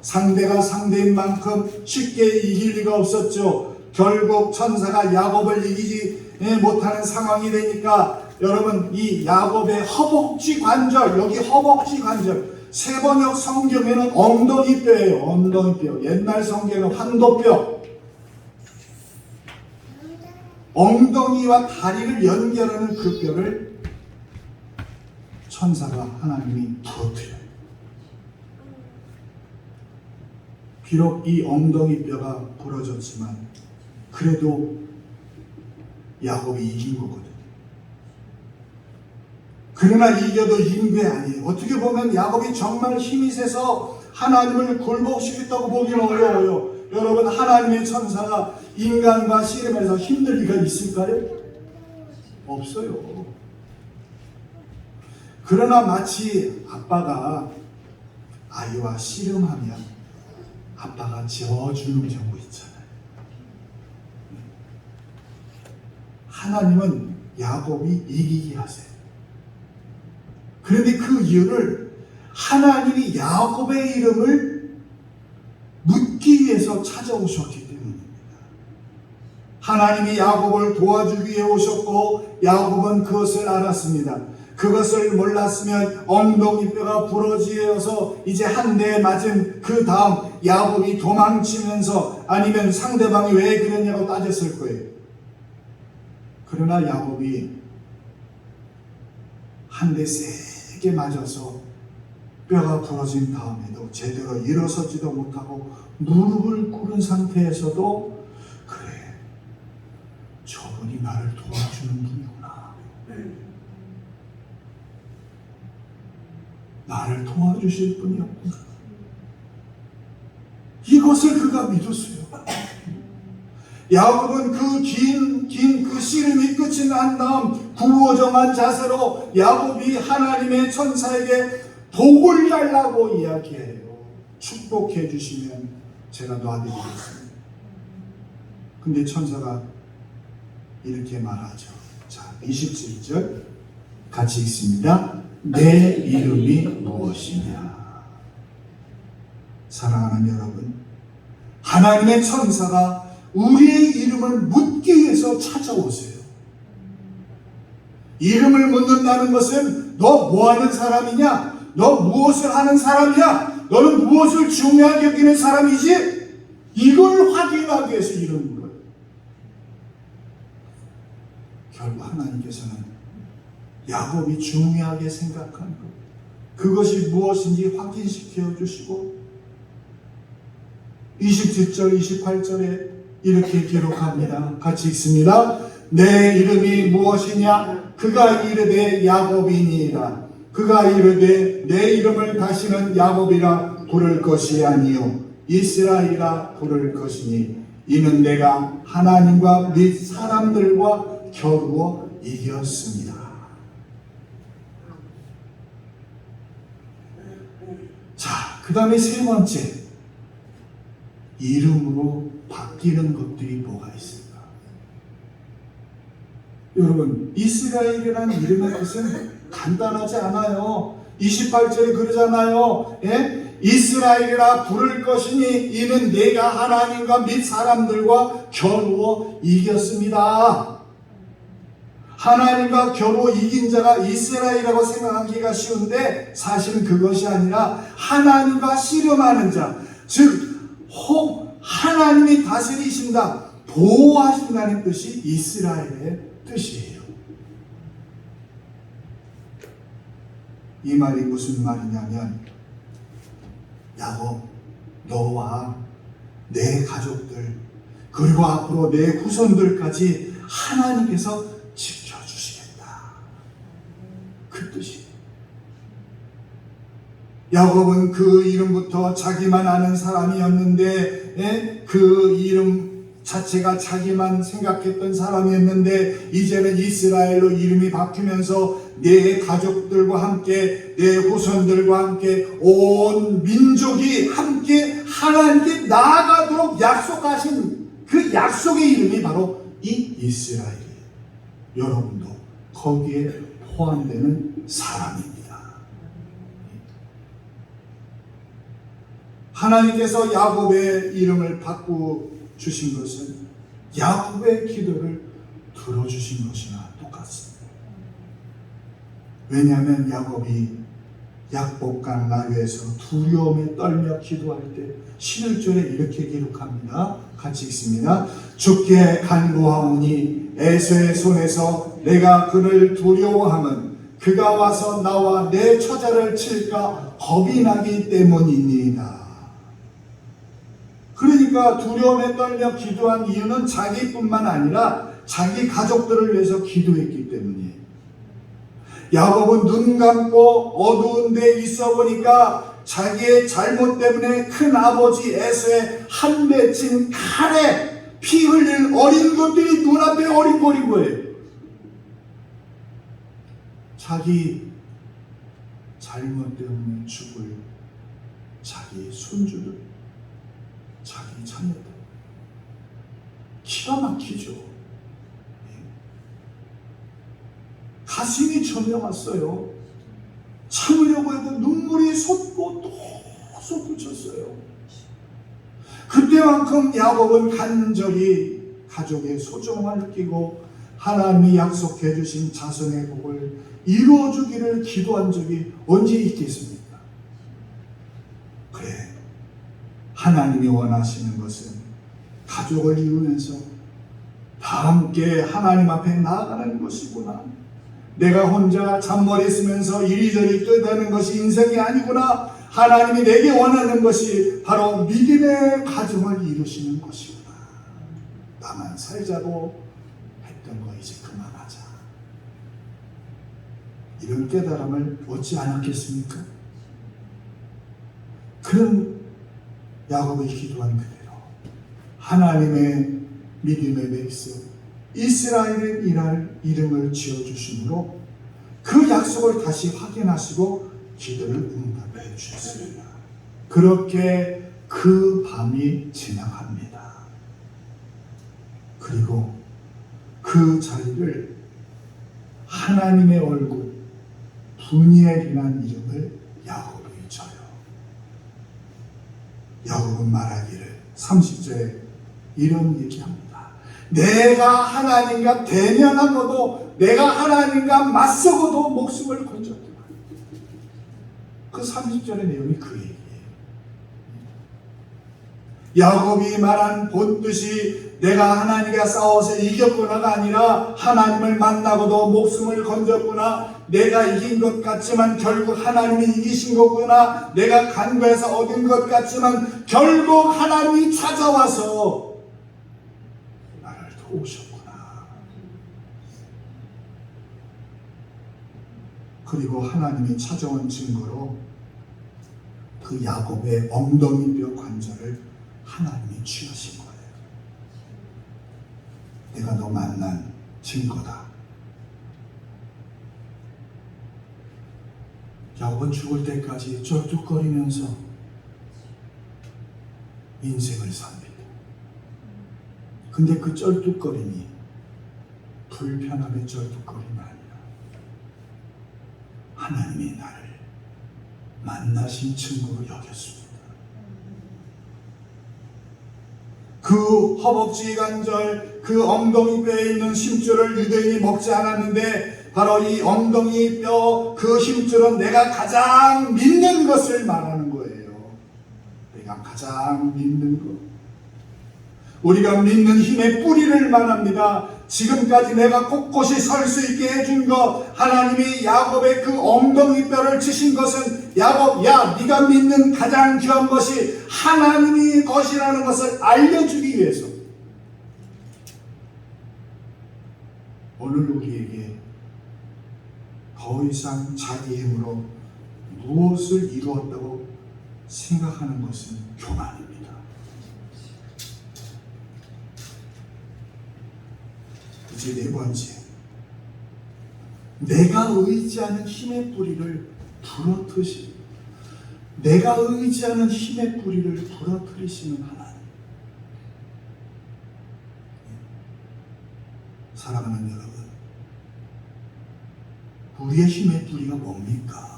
상대가 상대인 만큼 쉽게 이길 리가 없었죠. 결국 천사가 야곱을 이기지 못하는 상황이 되니까 여러분, 이 야곱의 허벅지 관절, 여기 허벅지 관절, 세번역 성경에는 엉덩이뼈예요. 엉덩이뼈. 옛날 성경에는 환도뼈. 엉덩이와 다리를 연결하는 그 뼈를 천사가 하나님이 부러뜨려요. 비록 이 엉덩이뼈가 부러졌지만 그래도 야곱이 이긴 거거든요. 그러나 이겨도 이긴 게 아니에요. 어떻게 보면 야곱이 정말 힘이 세서 하나님을 굴복시켰다고 보기는 어려워요. 여러분, 하나님의 천사가 인간과 씨름해서 힘들 리가 있을까요? 없어요. 그러나 마치 아빠가 아이와 씨름하면 아빠가 지어주는 경우 있잖아요. 하나님은 야곱이 이기게 하세요. 그런데 그 이유를 하나님이 야곱의 이름을 묻기 위해서 위해서 찾아오셨기 때문입니다. 하나님이 야곱을 도와주기 위해 오셨고 야곱은 그것을 알았습니다. 그것을 몰랐으면 엉덩이뼈가 부러지어서 이제 한 대 맞은 그 다음 야곱이 도망치면서 아니면 상대방이 왜 그랬냐고 따졌을 거예요. 그러나 야곱이 한 대 세게 맞아서 뼈가 부러진 다음에도 제대로 일어서지도 못하고 무릎을 꿇은 상태에서도 그래, 저분이 나를 도와주는 분이구나, 나를 도와주실 분이었구나, 이것을 그가 믿었어요. 야곱은 그 긴 그 씨름이 끝이 난 다음 구부정한 자세로 야곱이 하나님의 천사에게 복을 달라고 이야기해요. 축복해 주시면 제가 놔드리겠습니다. 근데 천사가 이렇게 말하죠. 자, 27절 같이 읽습니다. 내 이름이 무엇이냐? 사랑하는 여러분, 하나님의 천사가 우리의 이름을 묻기 위해서 찾아오세요. 이름을 묻는다는 것은 너 뭐하는 사람이냐? 너 무엇을 하는 사람이야? 너는 무엇을 중요하게 여기는 사람이지? 이걸 확인하기 위해서 이름을 물어요. 결국 하나님께서는 야곱이 중요하게 생각한 것, 그것이 무엇인지 확인시켜 주시고 27절 28절에 이렇게 기록합니다. 같이 읽습니다. 내 이름이 무엇이냐? 그가 이르되 야곱이니이다. 그가 이르되 내 이름을 다시는 야곱이라 부를 것이 아니요 이스라엘이라 부를 것이니 이는 내가 하나님과 및 사람들과 겨루어 이겼습니다. 자, 그 다음에 세 번째, 이름으로 바뀌는 것들이 뭐가 있을까? 여러분, 이스라엘이라는 이름의 뜻은 간단하지 않아요. 28절에 그러잖아요. 예? 이스라엘이라 부를 것이니 이는 내가 하나님과 및 사람들과 겨루어 이겼습니다. 하나님과 겨루어 이긴 자가 이스라엘이라고 생각하기가 쉬운데 사실은 그것이 아니라 하나님과 씨름하는 자, 즉 하나님이 다스리신다, 보호하신다는 뜻이 이스라엘의 뜻이에요. 이 말이 무슨 말이냐면, 야곱, 너와 내 가족들 그리고 앞으로 내 후손들까지 하나님께서 지켜주시겠다, 그 뜻이에요. 야곱은 그 이름부터 자기만 아는 사람이었는데, 그 이름 자체가 자기만 생각했던 사람이었는데 이제는 이스라엘로 이름이 바뀌면서 내 가족들과 함께 내 후손들과 함께 온 민족이 함께 하나님께 나아가도록 약속하신 그 약속의 이름이 바로 이 이스라엘이에요. 여러분도 거기에 포함되는 사람입니다. 하나님께서 야곱의 이름을 바꾸주신 것은 야곱의 기도를 들어주신 것이나 똑같습니다. 왜냐하면 야곱이 약복강 나루에서 두려움에 떨며 기도할 때 11절에 이렇게 기록합니다. 같이 읽습니다. 주께 간구하오니 에서의 손에서 내가 그를 두려워함은 그가 와서 나와 내 처자를 칠까 겁이 나기 때문이니이다. 그러니까 두려움에 떨며 기도한 이유는 자기뿐만 아니라 자기 가족들을 위해서 기도했기 때문이에요. 야곱은 눈 감고 어두운 데 있어 보니까 자기의 잘못 때문에 큰 아버지 에서의 한 맺힌 칼에 피 흘릴 어린 것들이 눈앞에 어린거린 거예요. 자기 잘못 때문에 죽을 자기 손주들, 자기 자녀들, 기가 막히죠. 가슴이 저려왔어요. 참으려고 해도 눈물이 솟고 또 솟구쳤어요. 그때 그때만큼 야곱은 간절히 가족의 소중함을 느끼고 하나님이 약속해 주신 자손의 복을 이루어주기를 기도한 적이 언제 있겠습니까? 그래, 하나님이 원하시는 것은 가족을 이루면서 다 함께 하나님 앞에 나아가는 것이구나. 내가 혼자 잔머리 쓰면서 이리저리 떠드는 것이 인생이 아니구나. 하나님이 내게 원하는 것이 바로 믿음의 가정을 이루시는 것이구나. 나만 살자고 했던 거 이제 그만하자. 이런 깨달음을 얻지 않았겠습니까? 그런 야곱이 기도한 그대로 하나님의 믿음의 백성 이스라엘이라는 이름을 지어주심으로 그 약속을 다시 확인하시고 기도를 응답해 주셨습니다. 그렇게 그 밤이 지나갑니다. 그리고 그 자리를 하나님의 얼굴 분이엘이라는 이름을 야곱이 져요. 야곱은 말하기를 30절에 이런 얘기합니다. 내가 하나님과 대면하고도 내가 하나님과 맞서고도 목숨을 건졌구나. 그 30절의 내용이 그 얘기예요. 야곱이 말한 본뜻이 내가 하나님과 싸워서 이겼구나가 아니라 하나님을 만나고도 목숨을 건졌구나. 내가 이긴 것 같지만 결국 하나님이 이기신 거구나. 내가 간구해서 얻은 것 같지만 결국 하나님이 찾아와서 나를 도우셨구나. 그리고 하나님이 찾아온 증거로 그 야곱의 엉덩이뼈 관절을 하나님이 취하신 거예요. 내가 너 만난 증거다. 야곱은 죽을 때까지 쩔뚝거리면서 인생을 삽니다. 근데 그 쩔뚝거림이 불편함의 쩔뚝거림이 아니라 하나님이 나를 만나신 증거로 여겼습니다. 그 허벅지 관절, 그 엉덩이뼈에 있는 힘줄을 유대인이 먹지 않았는데 바로 이 엉덩이뼈 그 힘줄은 내가 가장 믿는 것을 말하는 거예요. 내가 가장 믿는 것. 우리가 믿는 힘의 뿌리를 말합니다. 지금까지 내가 꼿꼿이 설 수 있게 해준 것, 하나님이 야곱의 그 엉덩이뼈를 치신 것은 야곱, 야, 네가 믿는 가장 귀한 것이 하나님이 것이라는 것을 알려주기 위해서. 오늘 우리에게 더 이상 자기 힘으로 무엇을 이루었다고 생각하는 것은 교만입니다. 이제 네 번째, 내가 의지하는 힘의 뿌리를 부러뜨리시는, 내가 의지하는 힘의 뿌리를 부러뜨리시는 하나님. 사랑하는 여러분, 우리의 힘의 뿌리가 뭡니까?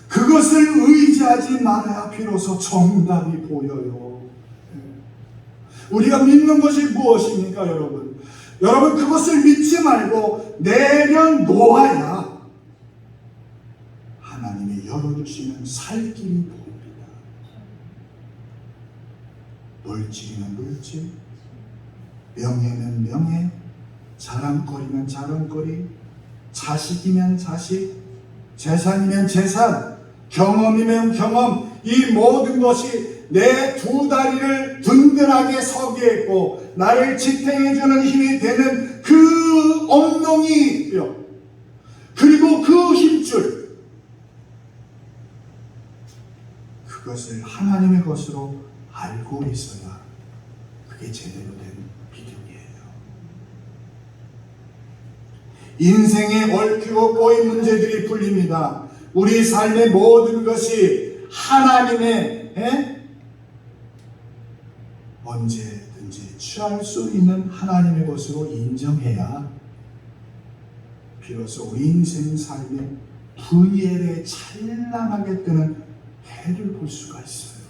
그것을 의지하지 말아야 비로소 정답이 보여요. 우리가 믿는 것이 무엇입니까, 여러분? 여러분, 그것을 믿지 말고 내려놓아야 하나님이 열어주시는 살 길이 보입니다. 물질이면 물질, 명예면 명예, 자랑거리면 자랑거리, 자식이면 자식, 재산이면 재산, 경험이면 경험, 이 모든 것이 내 두 다리를 든든하게 서게 했고 나를 지탱해주는 힘이 되는 그 엉덩이뼈, 그리고 그 힘줄, 그것을 하나님의 것으로 알고 있어야 그게 제대로 된 믿음이에요. 인생에 얽히고 꼬인 문제들이 풀립니다. 우리 삶의 모든 것이 하나님의 언제든지 취할 수 있는 하나님의 것으로 인정해야 비로소 우리 인생 삶의 분이엘에 찬란하게 뜨는 해를 볼 수가 있어요.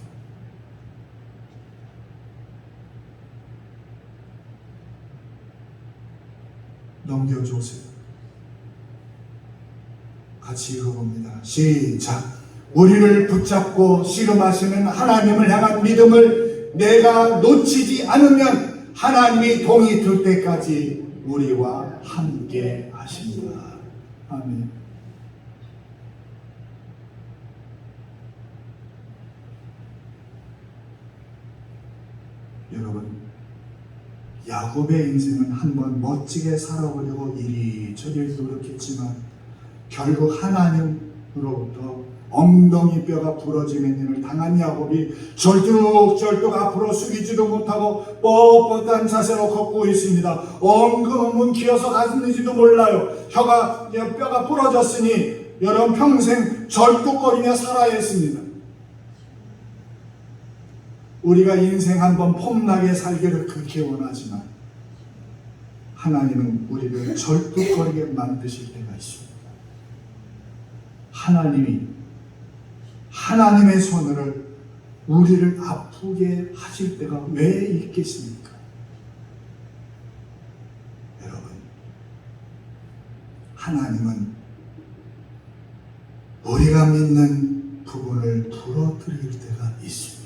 넘겨주세요. 같이 읽어봅니다. 시작. 우리를 붙잡고 씨름하시는 하나님을 향한 믿음을 내가 놓치지 않으면 하나님이 동이 들 때까지 우리와 함께 하십니다. 아멘. 여러분, 야곱의 인생은 한번 멋지게 살아보려고 이리저리 노력했지만 결국 하나님으로부터 엉덩이 뼈가 부러지는 일을 당한 야곱이 절뚝절뚝 앞으로 숙이지도 못하고 뻣뻣한 자세로 걷고 있습니다. 엉금엉금 기어서 갔는지도 몰라요. 뼈가 부러졌으니 여러분 평생 절뚝거리며 살아야 했습니다. 우리가 인생 한번 폼나게 살기를 그렇게 원하지만 하나님은 우리를 절뚝거리게 만드실 때가 있습니다. 하나님의 손을 우리를 아프게 하실 때가 왜 있겠습니까? 여러분, 하나님은 우리가 믿는 부분을 부러뜨릴 때가 있습니다.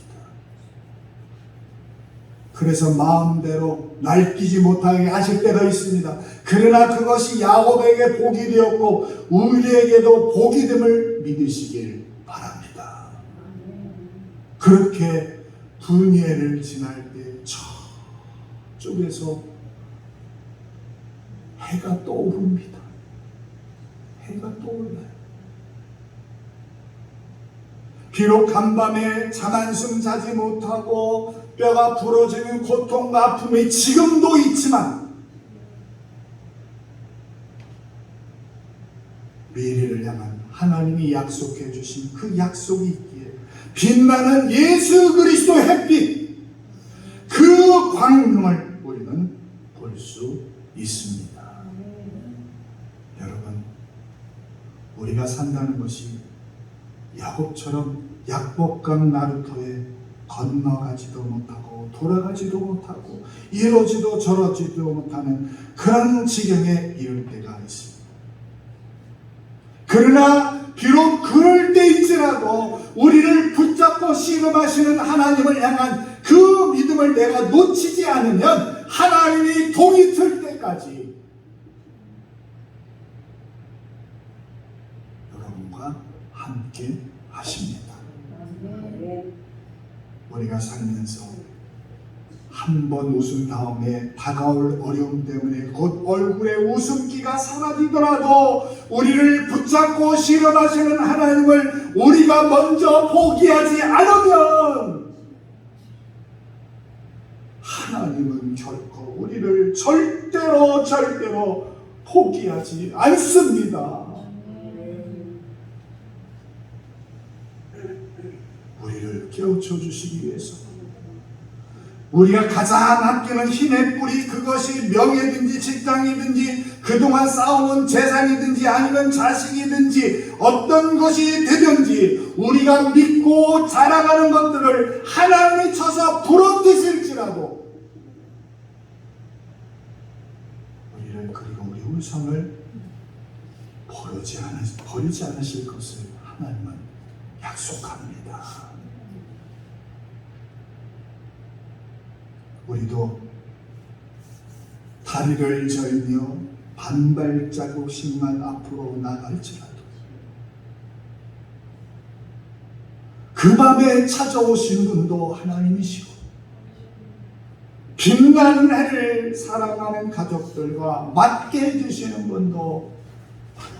그래서 마음대로 날뛰지 못하게 하실 때가 있습니다. 그러나 그것이 야곱에게 복이 되었고 우리에게도 복이 됨을 믿으시길 바랍니다. 그렇게 분예를 지날 때 저쪽에서 해가 떠오릅니다. 해가 떠올라요. 비록 간밤에 잠 한숨 자지 못하고 뼈가 부러지는 고통과 아픔이 지금도 있지만 미래를 향한 하나님이 약속해 주신 그 약속이 있기에 빛나는 예수 그리스도 햇빛, 그 광명을 우리는 볼 수 있습니다. 여러분, 우리가 산다는 것이 야곱처럼 약복강 나루터에 건너가지도 못하고 돌아가지도 못하고 이러지도 저러지도 못하는 그런 지경에 이를 때가 있습니다. 그러나 비록 그럴 때일지라도 우리를 붙잡고 씨름하시는 하나님을 향한 그 믿음을 내가 놓치지 않으면 하나님이 동이 틀 때까지 여러분과 함께 하십니다. 우리가 살면서 한 번 웃은 다음에 다가올 어려움 때문에 곧 얼굴에 웃음기가 사라지더라도 우리를 붙잡고 씨름하시는 하나님을 우리가 먼저 포기하지 않으면 하나님은 결코 우리를 절대로 포기하지 않습니다. 우리를 깨우쳐 주시기 위해서 우리가 가장 아끼는 힘의 뿌리, 그것이 명예든지 직장이든지 그동안 쌓아온 재산이든지 아니면 자식이든지 어떤 것이 되든지 우리가 믿고 자랑하는 것들을 하나님이 쳐서 부러뜨실지라도 우리를 그리고 우리 후손을 버리지 않으실 것을 하나님은 약속합니다. 우리도 다리를 절며 반발자국씩만 앞으로 나갈지라도 그 밤에 찾아오신 분도 하나님이시고 빛나는 해를 사랑하는 가족들과 맞게 해주시는 분도 바로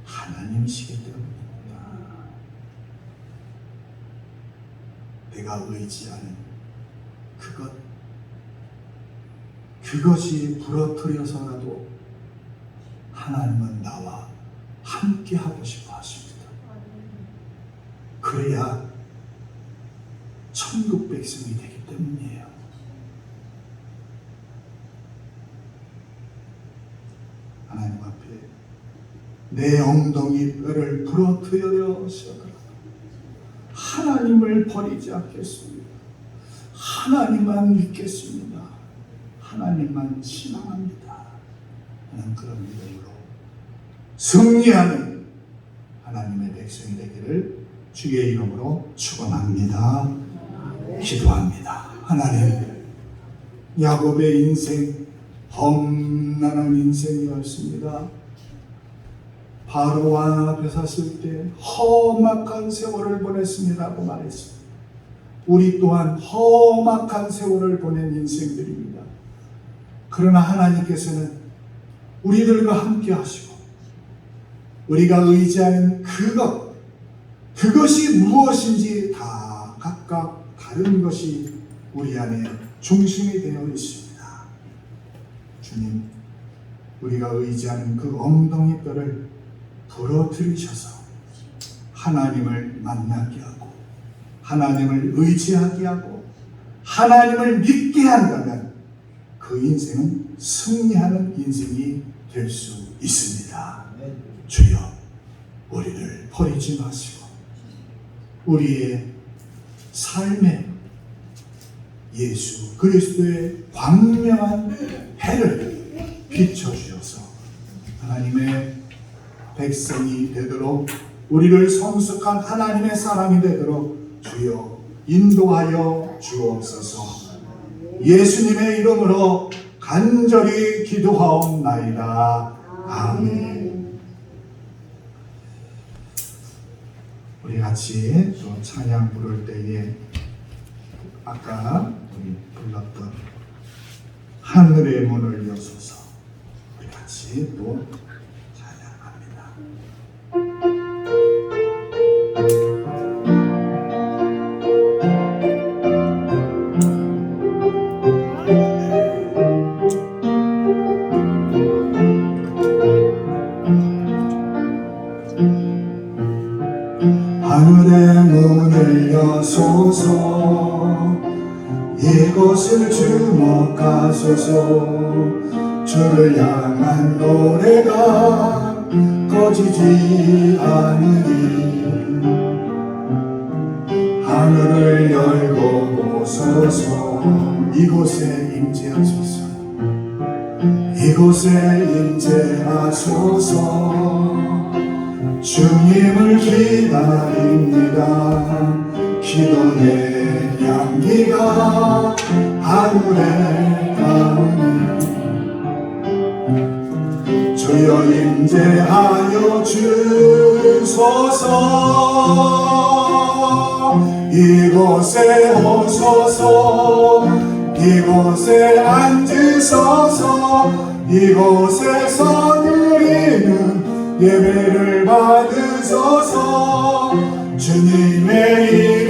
하나님이시기 때문입니다. 내가 의지하는 그것이 부러뜨려서라도 하나님은 나와 함께 하고 싶어 하십니다. 그래야 천국 백성이 되기 때문이에요. 하나님 앞에 내 엉덩이 뼈를 부러뜨려서라도 하나님을 버리지 않겠습니다. 하나님만 믿겠습니다. 하나님만 신앙합니다. 하는 그런 믿음으로 승리하는 하나님의 백성이 되기를 주의 이름으로 축원합니다. 기도합니다. 하나님, 야곱의 인생 험난한 인생이었습니다. 바로 왕 앞에 섰을 때 험악한 세월을 보냈습니다고 말했습니다. 우리 또한 험악한 세월을 보낸 인생들입니다. 그러나 하나님께서는 우리들과 함께 하시고 우리가 의지하는 그것이 무엇인지 다 각각 다른 것이 우리 안에 중심이 되어 있습니다. 주님, 우리가 의지하는 그 엉덩이 뼈를 부러뜨리셔서 하나님을 만나게 하고 하나님을 의지하게 하고 하나님을 믿게 한다면 그 인생은 승리하는 인생이 될 수 있습니다. 주여, 우리를 버리지 마시고 우리의 삶에 예수 그리스도의 광명한 해를 비춰주셔서 하나님의 백성이 되도록 우리를 성숙한 하나님의 사람이 되도록 주여 인도하여 주옵소서. 예수님의 이름으로 간절히 기도하옵나이다. 아멘. 우리 같이 또 찬양 부를 때에 아까 우리 불렀던 하늘의 문을 여소서 우리 같이 또 찬양합니다. 하늘의 문을 여소서 이곳을 주목하소서 주를 향한 노래가 꺼지지 않으니 하늘을 열고 보소서 이곳에 임재하소서 이곳에 임재하소서 주님을 기다립니다. 기도의 향기가 하늘에 닿으니 주여 임재하여 주소서 이곳에 오소서 이곳에 앉으소서 이곳에서 드리는 예배를 받으소서 주님의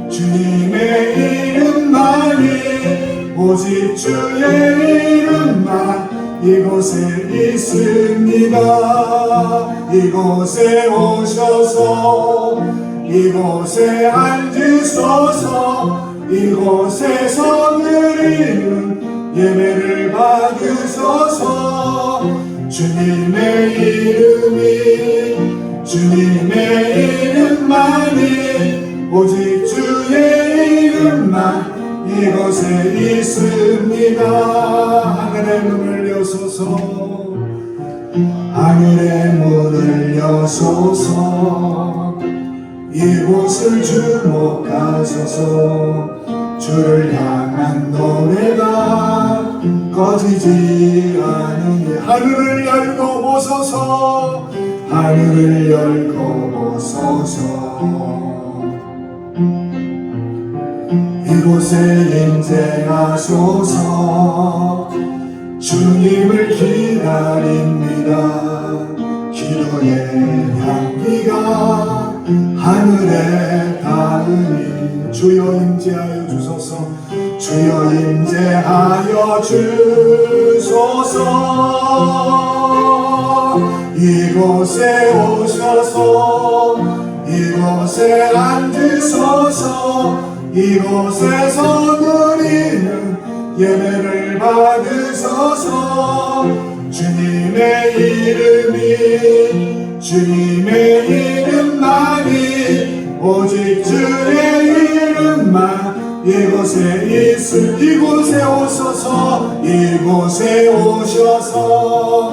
주님의 이름만이 오직 주의 이름만 이곳에 있습니다. 이곳에 오셔서 이곳에 앉으소서 이곳에서 드리는 예배를 받으소서 주님의 이름만이 오직 주의 이름만 이곳에 있습니다. 하늘의 문을 여소서 하늘의 문을 여소서 이곳을 주목하소서 주를 향한 노래가 꺼지지 않으니 하늘을 열고 보소서 하늘을 열고 보소서 이곳에 임재하소서 주님을 기다립니다. 기도의 향기가 하늘에 닿으니 주여 임재하여 주소서 주여 임재하여 주소서 이곳에 오셔서 이곳에 앉으소서 이곳에서 드리는 예배를 받으소서 주님의 이름만이 오직 주의 이름만 이곳에 이곳에 오셔서 이곳에 오셔서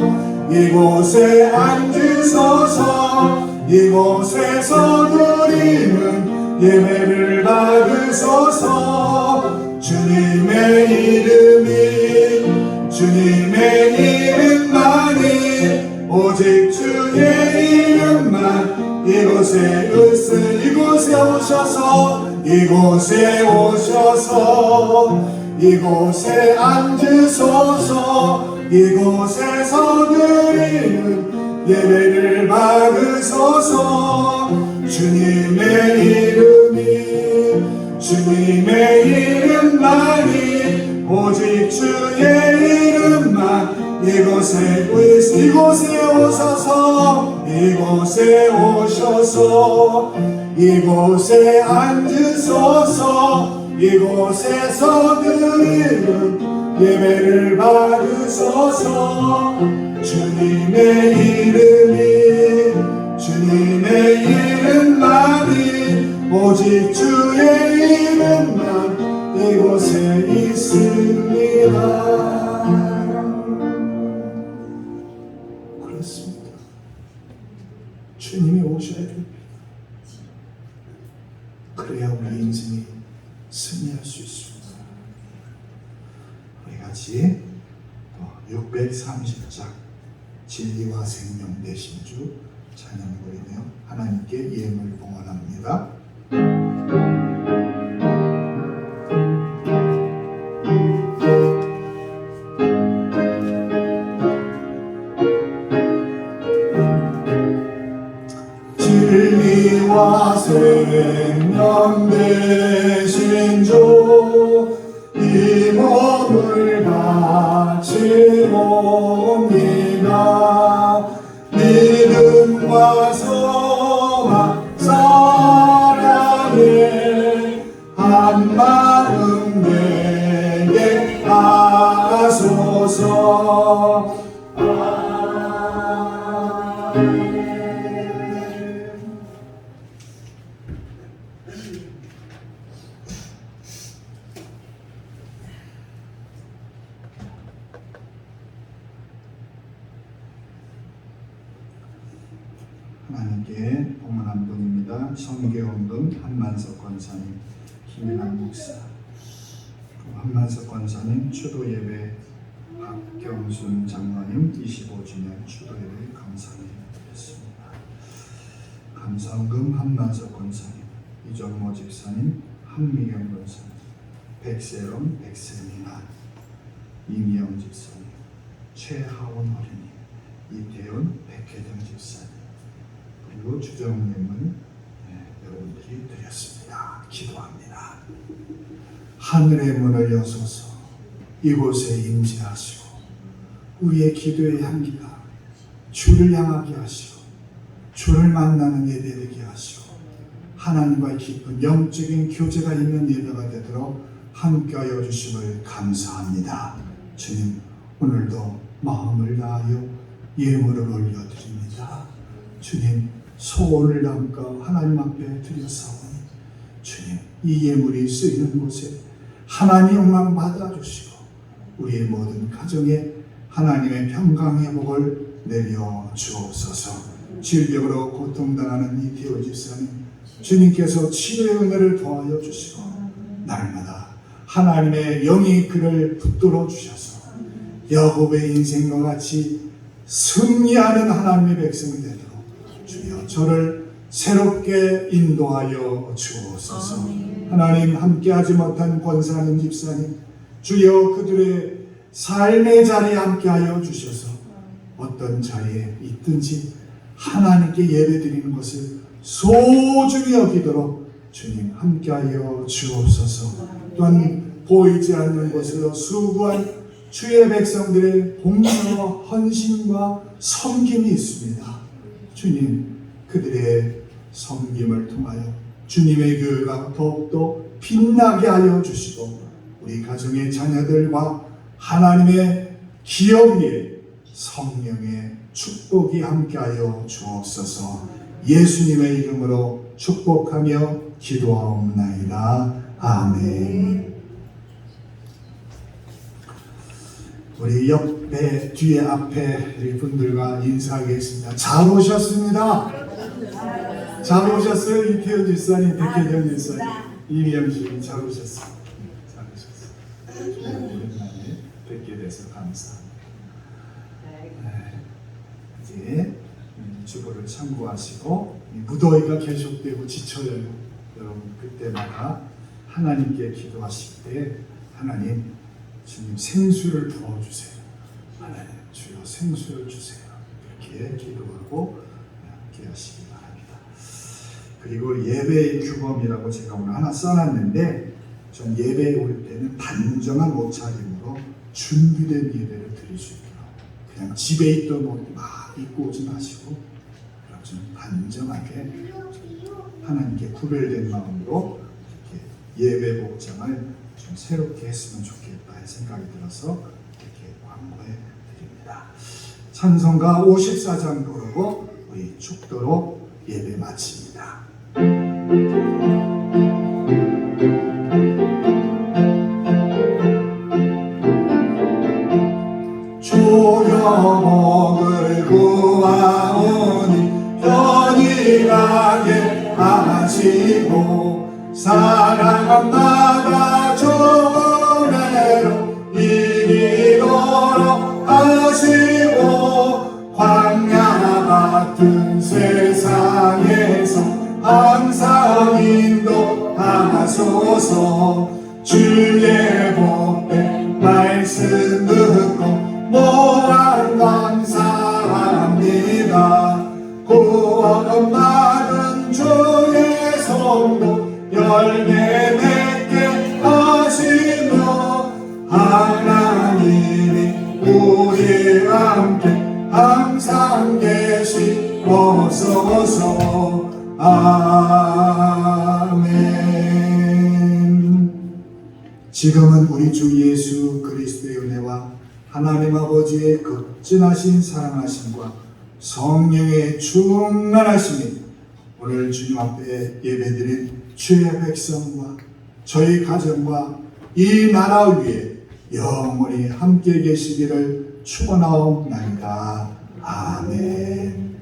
이곳에 앉으소서 이곳에서 드리는 예배를 받으소서 주님의 이름만이 오직 주의 이름만 이곳에 오셔서 이곳에 앉으소서 이곳에서 드리는 예배를 받으소서 주님의 이름만이 오직 주의 이름만 이곳에 오셔서 이곳에 앉으소서 이곳에서 드리는 예배를 받으소서 주님의 이름만이 오직 주의 이름만 이곳에 있습니다. 그렇습니다. 주님이 오셔야 됩니다. 그래야 우리 인생이 승리할 수 있습니다. 우리 같이 630장 진리와 생명 되신 주 찬양 부르며 하나님께 예물 봉헌합니다. 진리와 생명 되신 주 이 몸을 바치옵니다. 믿음과 소망 사랑에 한 마음 되게 하소서. 하나님께 봉헌한 분입니다. 성계원금 한만석 권사님, 김일환 목사, 한만석 권사님 추도예배, 박경순 장로님 25주년 추도예배 감사를 드렸습니다. 감사원금 한만석 권사님, 이정모 집사님, 한미경 권사님, 백세롬 백세미나, 이미영 집사님, 최하원 어린이, 이태훈 백혜정 집사님, 그리고 주정님을 여러분들이 드렸습니다. 기도합니다. 하늘의 문을 여소서 이곳에 임재하시고 우리의 기도의 향기가 주를 향하게 하시고 주를 만나는 예배 되게 하시고 하나님과의 깊은 영적인 교제가 있는 예배가 되도록 함께하여 주심을 감사합니다. 주님, 오늘도 마음을 다하여 예물을 올려드립니다. 주님, 소원을 담가 하나님 앞에 드렸사오니 주님, 이 예물이 쓰이는 곳에 하나님 영광 받아주시고 우리의 모든 가정에 하나님의 평강 회복을 내려 주옵소서. 질병으로 고통당하는 이태호 집사님, 주님께서 치료의 은혜를 더하여 주시고 날마다 하나님의 영이 그를 붙들어 주셔서 야곱의 인생과 같이 승리하는 하나님의 백성이 되도록 주여 저를 새롭게 인도하여 주옵소서. 하나님, 함께하지 못한 권사님 집사님, 주여 그들의 삶의 자리에 함께하여 주셔서 어떤 자리에 있든지 하나님께 예배드리는 것을 소중히 여기도록 주님 함께하여 주옵소서. 또한 보이지 않는 곳에서 수고한 주의 백성들의 봉사와 헌신과 섬김이 있습니다. 주님, 그들의 섬김을 통하여 주님의 교회가 더욱더 빛나게 하여 주시고 우리 가정의 자녀들과 하나님의 기업 위에 성령의 축복이 함께하여 주옵소서. 예수님의 이름으로 축복하며 기도하옵나이다. 아멘. 우리 옆에, 뒤에, 앞에 우리 분들과 인사하겠습니다. 잘 오셨습니다. 잘 오셨어요. 이태현 집사님, 백혜정 집사님, 이미영 잘 오셨어요. 잘 오셨어요. 오랜만에 뵙게 돼서 감사합니다. 이제 주보를 참고하시고 무더위가 계속되고 지쳐요. 여러분 그때마다 하나님께 기도하실 때 하나님 주님 생수를 부어주세요. 하나님 주여 생수를 주세요. 이렇게 기도하고 함께 하시기 바랍니다. 그리고 예배의 규범이라고 제가 오늘 하나 써놨는데 좀 예배에 올 때는 단정한 옷차림으로 준비된 예배를 드릴 수 있도록 그냥 집에 있던 옷 막 입고 오지 마시고 좀 단정하게 하나님께 구별된 마음으로 이렇게 예배 복장을 좀 새롭게 했으면 좋겠다 생각이 들어서 이렇게 광고해 드립니다. 찬송가 54장 부르고 우리 축도로 예배 마칩니다. 조여먹을 구하오니 편일하게 하시고 사랑마다 조례로 이기도록 하시고 광야 같은 세상에서 항상 인도하소서. 주의 복된 말씀 듣고 모한 감사합니다. 구원받은 주의 성도 열매 맺게 하시며 하나님이 우리와 함께 항상 계시옵소서. 아멘. 지금은 우리 주 예수 그리스도의 은혜와 하나님 아버지의 극진하신 사랑하심과 성령의 충만하심이 오늘 주님 앞에 예배드린 주의 백성과 저희 가정과 이 나라 위에 영원히 함께 계시기를 축원하옵나이다. 아멘.